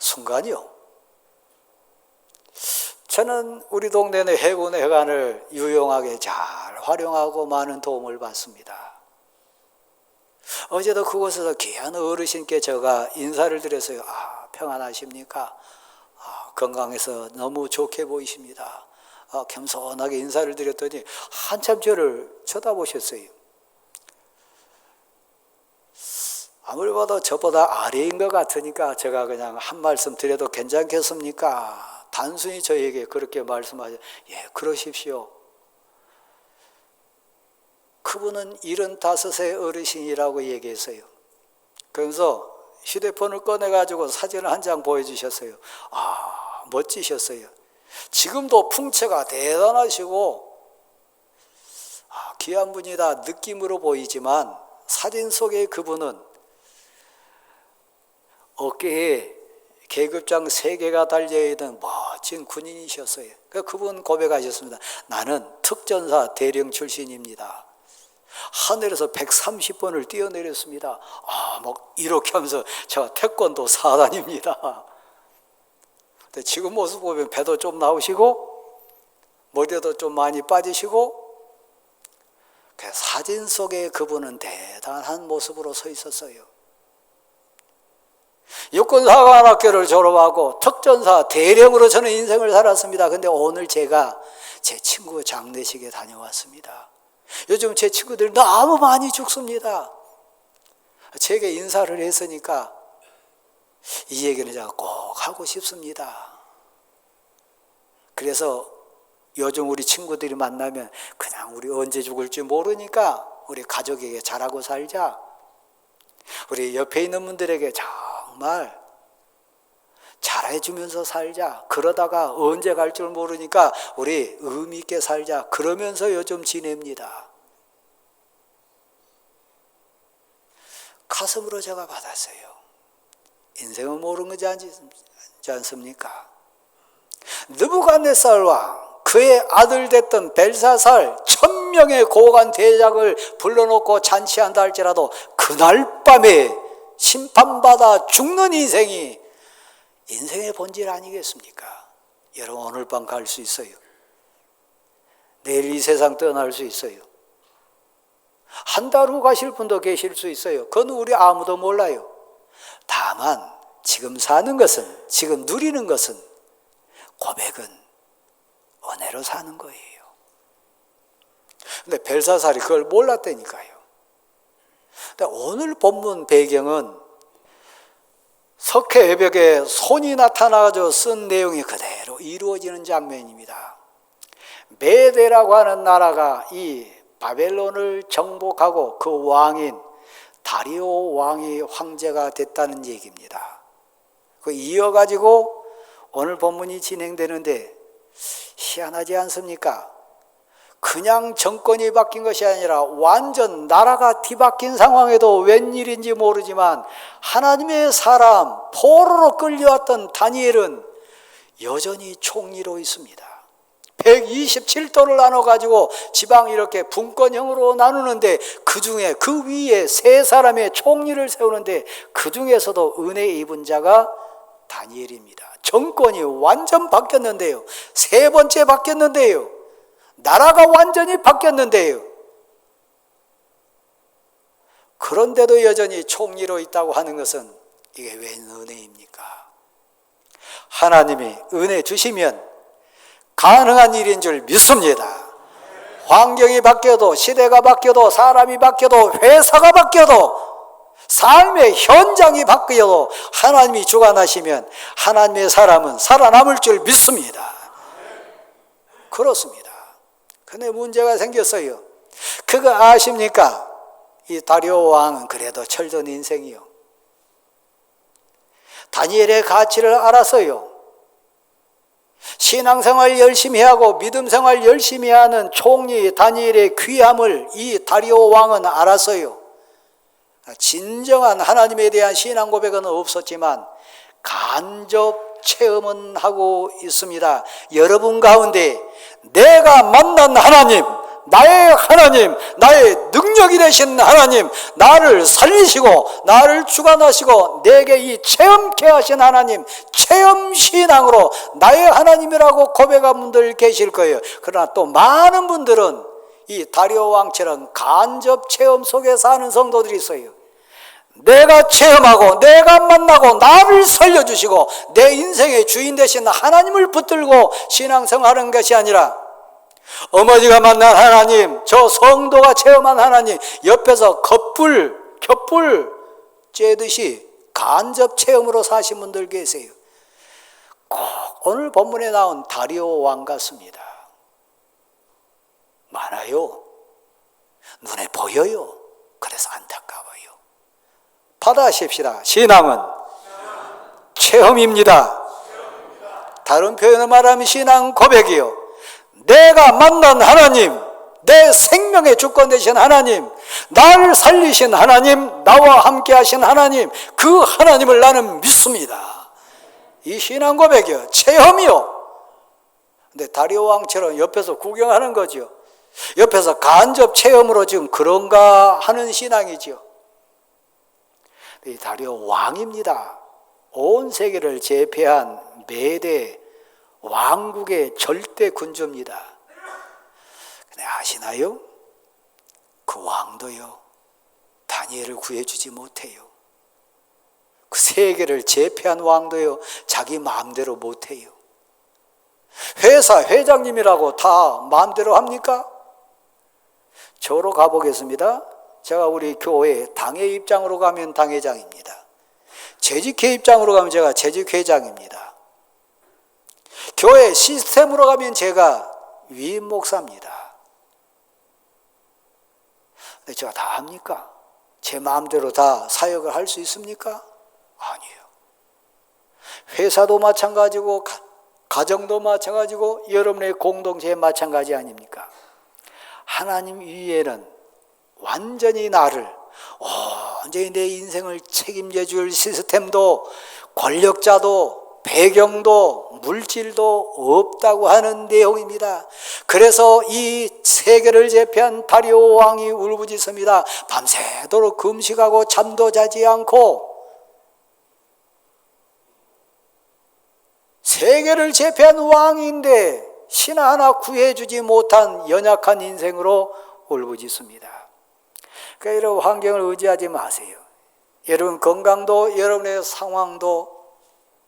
순간이요. 저는 우리 동네 내 해군 회관을 유용하게 잘 활용하고 많은 도움을 받습니다. 어제도 그곳에서 귀한 어르신께 제가 인사를 드렸어요. 평안하십니까? 건강해서 너무 좋게 보이십니다. 겸손하게 인사를 드렸더니 한참 저를 쳐다보셨어요. 아무리 봐도 저보다 아래인 것 같으니까 제가 그냥 한 말씀 드려도 괜찮겠습니까? 단순히 저에게 그렇게 말씀하죠. 예, 그러십시오. 그분은 75세 어르신이라고 얘기했어요. 그러면서 휴대폰을 꺼내가지고 사진을 한 장 보여주셨어요. 멋지셨어요. 지금도 풍채가 대단하시고 귀한 분이다 느낌으로 보이지만 사진 속의 그분은 어깨에 계급장 3개가 달려있는 멋진 군인이셨어요. 그분 고백하셨습니다. 나는 특전사 대령 출신입니다. 하늘에서 130번을 뛰어내렸습니다. 이렇게 하면서 제가 태권도 4단입니다. 근데 지금 모습 보면 배도 좀 나오시고 머리도 좀 많이 빠지시고 사진 속에 그분은 대단한 모습으로 서 있었어요. 육군사관학교를 졸업하고 특전사 대령으로 저는 인생을 살았습니다. 근데 오늘 제가 제 친구 장례식에 다녀왔습니다. 요즘 제 친구들 너무 많이 죽습니다. 제게 인사를 했으니까 이 얘기는 제가 꼭 하고 싶습니다. 그래서 요즘 우리 친구들이 만나면 그냥 우리 언제 죽을지 모르니까 우리 가족에게 잘하고 살자. 우리 옆에 있는 분들에게 정말 잘해주면서 살자. 그러다가 언제 갈 줄 모르니까 우리 의미 있게 살자. 그러면서 요즘 지냅니다. 가슴으로 제가 받았어요. 인생은 모르는 거지 않습니까? 느부갓네살 왕, 그의 아들 됐던 벨사살 1000명의 고관 대작을 불러놓고 잔치한다 할지라도 그날 밤에 심판받아 죽는 인생이 인생의 본질 아니겠습니까? 여러분 오늘 밤 갈 수 있어요. 내일 이 세상 떠날 수 있어요. 한 달 후 가실 분도 계실 수 있어요. 그건 우리 아무도 몰라요. 다만 지금 사는 것은, 지금 누리는 것은, 고백은 은혜로 사는 거예요. 근데 벨사살이 그걸 몰랐다니까요. 근데 오늘 본문 배경은 석회 외벽에 손이 나타나가지고 쓴 내용이 그대로 이루어지는 장면입니다. 메대라고 하는 나라가 이 바벨론을 정복하고 그 왕인 다리오 왕이 황제가 됐다는 얘기입니다. 그 이어가지고 오늘 본문이 진행되는데 희한하지 않습니까? 그냥 정권이 바뀐 것이 아니라 완전 나라가 뒤바뀐 상황에도 웬일인지 모르지만 하나님의 사람 포로로 끌려왔던 다니엘은 여전히 총리로 있습니다. 127도를 나눠가지고 지방 이렇게 분권형으로 나누는데 그 중에 그 위에 3사람의 총리를 세우는데 그 중에서도 은혜 입은 자가 다니엘입니다. 정권이 완전 바뀌었는데요. 3번째 바뀌었는데요. 나라가 완전히 바뀌었는데요. 그런데도 여전히 총리로 있다고 하는 것은 이게 웬 은혜입니까? 하나님이 은혜 주시면 가능한 일인 줄 믿습니다. 환경이 바뀌어도, 시대가 바뀌어도, 사람이 바뀌어도, 회사가 바뀌어도, 삶의 현장이 바뀌어도 하나님이 주관하시면 하나님의 사람은 살아남을 줄 믿습니다. 그렇습니다. 근데 문제가 생겼어요. 그거 아십니까? 이 다리오 왕은 그래도 철든 인생이요. 다니엘의 가치를 알았어요. 신앙생활 열심히 하고 믿음생활 열심히 하는 총리 다니엘의 귀함을 이 다리오 왕은 알았어요. 진정한 하나님에 대한 신앙 고백은 없었지만 간접 체험은 하고 있습니다. 여러분 가운데 내가 만난 하나님, 나의 하나님, 나의 능력이 되신 하나님, 나를 살리시고 나를 주관하시고 내게 이 체험케 하신 하나님, 체험신앙으로 나의 하나님이라고 고백한 분들 계실 거예요. 그러나 또 많은 분들은 이 다리오 왕처럼 간접 체험 속에 사는 성도들이 있어요. 내가 체험하고 내가 만나고 나를 살려주시고 내 인생의 주인 되신 하나님을 붙들고 신앙생활하는 것이 아니라 어머니가 만난 하나님, 저 성도가 체험한 하나님 옆에서 곁불 쬐듯이 간접 체험으로 사신 분들 계세요. 꼭 오늘 본문에 나온 다리오 왕 같습니다. 많아요. 눈에 보여요. 그래서 안타까워요. 받아십시다. 신앙은 체험입니다. 다른 표현을 말하면 신앙 고백이요. 내가 만난 하나님, 내 생명의 주권 되신 하나님, 나를 살리신 하나님, 나와 함께 하신 하나님, 그 하나님을 나는 믿습니다. 이 신앙 고백이요. 체험이요. 근데 다리오 왕처럼 옆에서 구경하는 거죠. 옆에서 간접 체험으로 지금 그런가 하는 신앙이죠. 이 다리오 왕입니다. 온 세계를 제패한 메대 왕국의 절대 군주입니다. 근데 아시나요? 그 왕도요, 다니엘을 구해주지 못해요. 그 세계를 제패한 왕도요, 자기 마음대로 못해요. 회사 회장님이라고 다 마음대로 합니까? 저로 가보겠습니다. 제가 우리 교회 당회 입장으로 가면 당회장입니다. 재직회 입장으로 가면 제가 재직회장입니다. 교회 시스템으로 가면 제가 위임 목사입니다. 근데 제가 다 합니까? 제 마음대로 다 사역을 할 수 있습니까? 아니에요. 회사도 마찬가지고 가정도 마찬가지고 여러분의 공동체에 마찬가지 아닙니까? 하나님 위에는 완전히 나를 완전히 내 인생을 책임져 줄 시스템도 권력자도 배경도 물질도 없다고 하는 내용입니다. 그래서 이 세계를 제패한 다리오 왕이 울부짖습니다. 밤새도록 금식하고 잠도 자지 않고 세계를 제패한 왕인데 신하 하나 구해주지 못한 연약한 인생으로 울부짖습니다. 그러니까 여러분 환경을 의지하지 마세요. 여러분 건강도 여러분의 상황도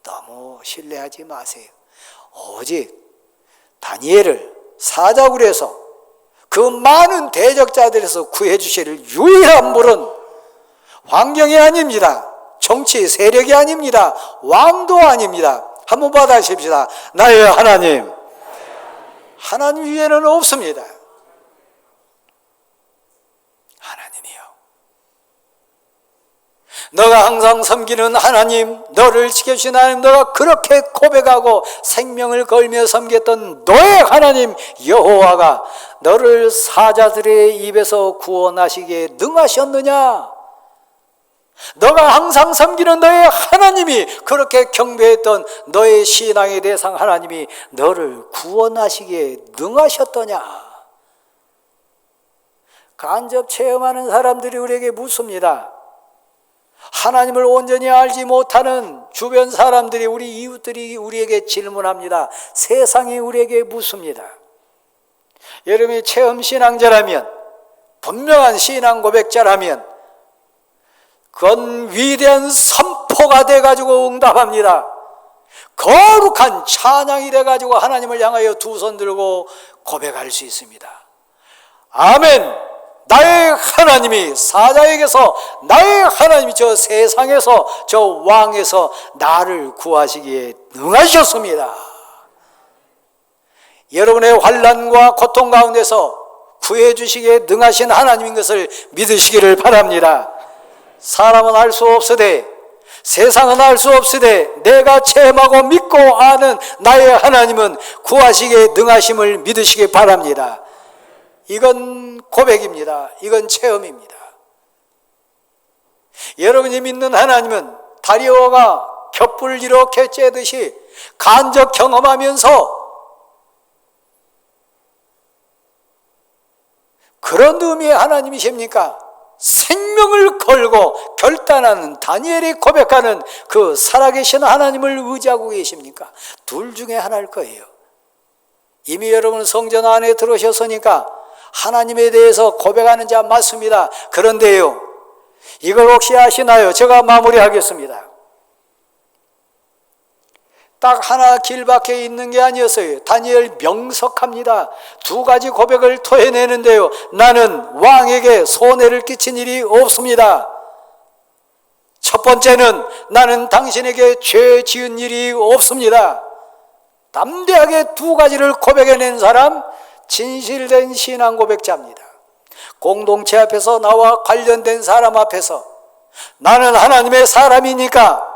너무 신뢰하지 마세요. 오직 다니엘을 사자굴에서 그 많은 대적자들에서 구해주실 유일한 분은 환경이 아닙니다. 정치 세력이 아닙니다. 왕도 아닙니다. 한번 받아십시다. 나의 하나님, 하나님 위에는 없습니다. 하나님이요, 너가 항상 섬기는 하나님, 너를 지켜주신 하나님, 너가 그렇게 고백하고 생명을 걸며 섬겼던 너의 하나님 여호와가 너를 사자들의 입에서 구원하시기에 능하셨느냐? 너가 항상 섬기는 너의 하나님이, 그렇게 경배했던 너의 신앙의 대상 하나님이 너를 구원하시기에 능하셨더냐? 간접 체험하는 사람들이 우리에게 묻습니다. 하나님을 온전히 알지 못하는 주변 사람들이, 우리 이웃들이 우리에게 질문합니다. 세상이 우리에게 묻습니다. 여러분이 체험신앙자라면, 분명한 신앙 고백자라면 그건 위대한 선포가 돼가지고 응답합니다. 거룩한 찬양이 돼가지고 하나님을 향하여 두 손 들고 고백할 수 있습니다. 아멘. 나의 하나님이, 사자에게서 나의 하나님이 저 세상에서, 저 왕에서 나를 구하시기에 능하셨습니다. 여러분의 환난과 고통 가운데서 구해주시기에 능하신 하나님인 것을 믿으시기를 바랍니다. 사람은 알 수 없으되, 세상은 알 수 없으되, 내가 체험하고 믿고 아는 나의 하나님은 구하시기에 능하심을 믿으시기 바랍니다. 이건 고백입니다. 이건 체험입니다. 여러분이 믿는 하나님은 다리오가 겹불 이렇게 쬐듯이 간접 경험하면서 그런 의미의 하나님이십니까? 생명을 걸고 결단하는 다니엘이 고백하는 그 살아계신 하나님을 의지하고 계십니까? 둘 중에 하나일 거예요. 이미 여러분 성전 안에 들어오셨으니까 하나님에 대해서 고백하는 자 맞습니다. 그런데요, 이걸 혹시 아시나요? 제가 마무리하겠습니다. 딱 하나 길밖에 있는 게 아니었어요. 다니엘 명석합니다. 두 가지 고백을 토해내는데요, 나는 왕에게 손해를 끼친 일이 없습니다. 첫 번째는 나는 당신에게 죄 지은 일이 없습니다. 담대하게 두 가지를 고백해낸 사람, 진실된 신앙 고백자입니다. 공동체 앞에서 나와 관련된 사람 앞에서 나는 하나님의 사람이니까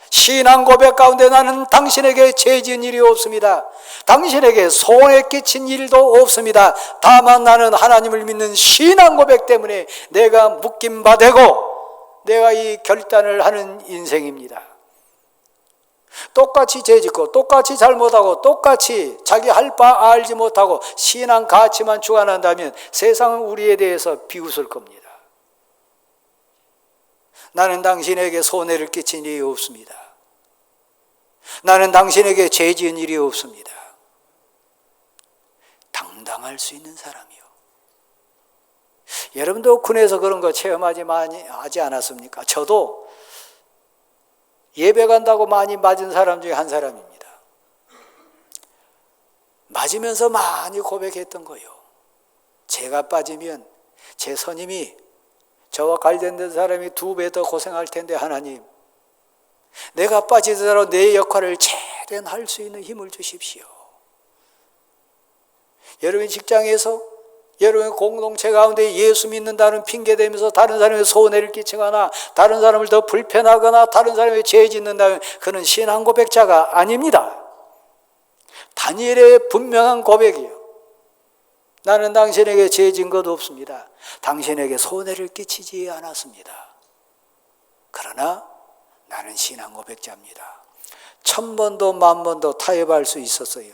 신앙 고백 가운데 나는 당신에게 죄 지은 일이 없습니다. 당신에게 손해 끼친 일도 없습니다. 다만 나는 하나님을 믿는 신앙 고백 때문에 내가 묶임 바 되고 내가 이 결단을 하는 인생입니다. 똑같이 죄짓고 똑같이 잘못하고 똑같이 자기 할 바 알지 못하고 신앙 가치만 주관한다면 세상은 우리에 대해서 비웃을 겁니다. 나는 당신에게 손해를 끼친 일이 없습니다. 나는 당신에게 죄 지은 일이 없습니다. 당당할 수 있는 사람이요. 여러분도 군에서 그런 거 체험하지 많이 하지 않았습니까? 저도 예배 간다고 많이 맞은 사람 중에 한 사람입니다. 맞으면서 많이 고백했던 거예요. 제가 빠지면 제 선임이 저와 관련된 사람이 2배 더 고생할 텐데 하나님, 내가 빠지더라도 내 역할을 최대한 할 수 있는 힘을 주십시오. 여러분 직장에서 여러분 공동체 가운데 예수 믿는다는 핑계대면서 다른 사람의 손해를 끼치거나 다른 사람을 더 불편하거나 다른 사람의 죄 짓는다면 그는 신앙 고백자가 아닙니다. 다니엘의 분명한 고백이요. 나는 당신에게 죄 지은 것 없습니다. 당신에게 손해를 끼치지 않았습니다. 그러나 나는 신앙 고백자입니다. 1000번도 10,000번도 타협할 수 있었어요.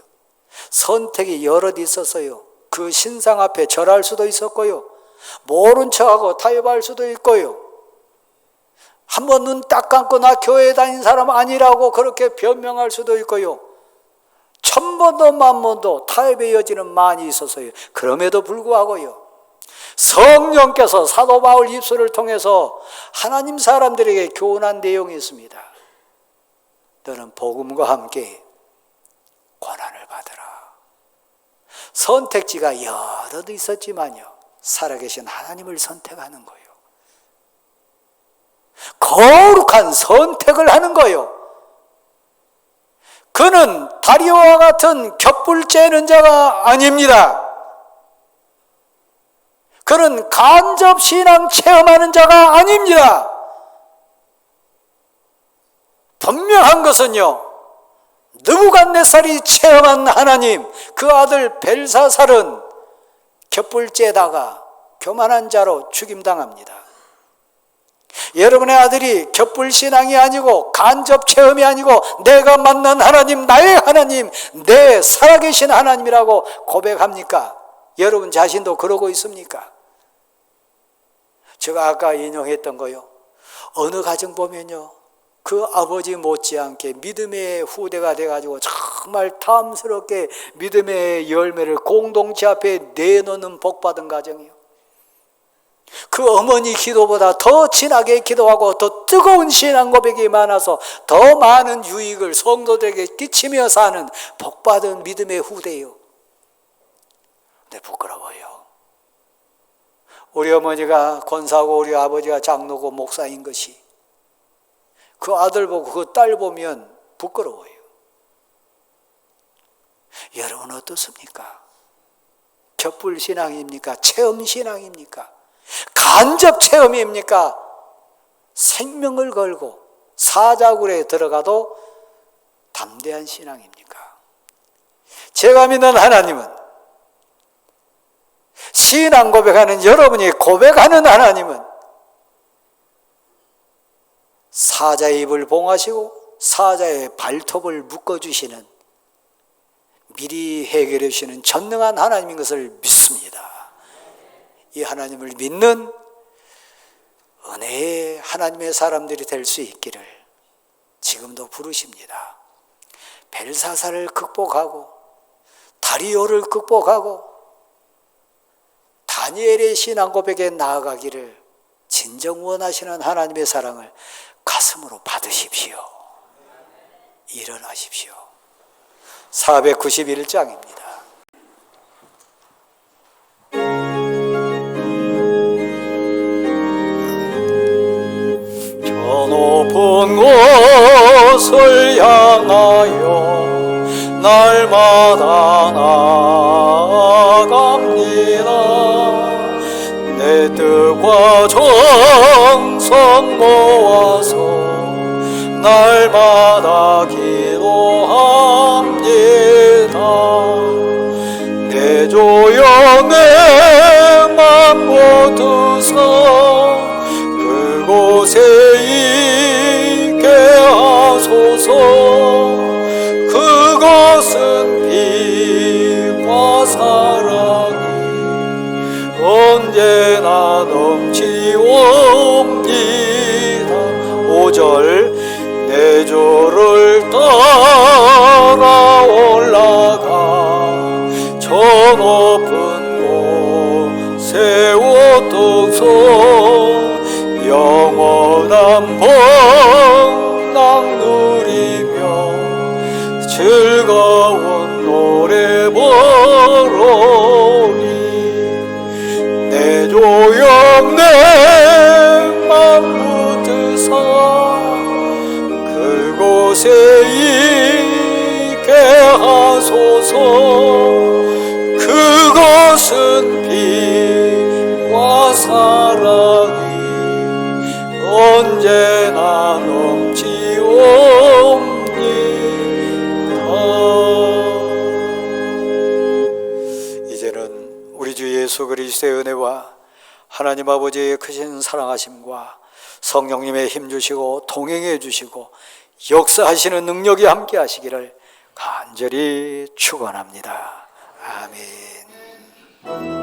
선택이 여럿 있었어요. 그 신상 앞에 절할 수도 있었고요. 모른 척하고 타협할 수도 있고요. 한번 눈 딱 감고 나 교회 다닌 사람 아니라고 그렇게 변명할 수도 있고요. 1000번도 10,000번도 타협의 여지는 많이 있었어요. 그럼에도 불구하고요, 성령께서 사도 바울 입술을 통해서 하나님 사람들에게 교훈한 내용이 있습니다. 너는 복음과 함께 고난을 받으라. 선택지가 여럿 있었지만요, 살아계신 하나님을 선택하는 거예요. 거룩한 선택을 하는 거예요. 그는 다리오와 같은 겹불 째는 자가 아닙니다. 그는 간접 신앙 체험하는 자가 아닙니다. 분명한 것은요, 느부갓네살이 체험한 하나님, 그 아들 벨사살은 겹불 째다가 교만한 자로 죽임당합니다. 여러분의 아들이 겹불 신앙이 아니고 간접 체험이 아니고 내가 만난 하나님, 나의 하나님, 내 살아계신 하나님이라고 고백합니까? 여러분 자신도 그러고 있습니까? 제가 아까 인용했던 거요, 어느 가정 보면요, 그 아버지 못지않게 믿음의 후대가 돼가지고 정말 탐스럽게 믿음의 열매를 공동체 앞에 내놓는 복받은 가정이요, 그 어머니 기도보다 더 진하게 기도하고 더 뜨거운 신앙 고백이 많아서 더 많은 유익을 성도들에게 끼치며 사는 복받은 믿음의 후대요. 근데 부끄러워요. 우리 어머니가 권사고 우리 아버지가 장로고 목사인 것이 그 아들 보고 그 딸 보면 부끄러워요. 여러분 어떻습니까? 겹불 신앙입니까? 체험 신앙입니까? 간접 체험입니까? 생명을 걸고 사자굴에 들어가도 담대한 신앙입니까? 제가 믿는 하나님은, 신앙 고백하는 여러분이 고백하는 하나님은 사자의 입을 봉하시고 사자의 발톱을 묶어주시는, 미리 해결해 주시는 전능한 하나님인 것을 믿습니다. 이 하나님을 믿는 은혜의 하나님의 사람들이 될 수 있기를 지금도 부르십니다. 벨사살을 극복하고 다리오를 극복하고 다니엘의 신앙 고백에 나아가기를 진정 원하시는 하나님의 사랑을 가슴으로 받으십시오. 일어나십시오. 491장입니다. 저 높은 곳을 향하여 날마다 나아갑니다. 내 뜻과 정성 모아서 날마다 기도합니다. 내 조용의 맘 모두서 그곳에 있게 하소서. 그것은 빛과 사랑이 언제나 넘치옵니다. 5절 내 조를 따라 올라가 저 높은 곳에 오뚝소 영원한 복락 누리며 즐거운 노래 부르리. 내 조용 내 맘 묻으사 그곳에 있게 하소서. 그것은 빛과 사랑이 언제나 넘치옵니다. 이제는 우리 주 예수 그리스도의 은혜와 하나님 아버지의 크신 사랑하심과 성령님의 힘 주시고 동행해 주시고 역사하시는 능력이 함께 하시기를 간절히 축원합니다. 아멘.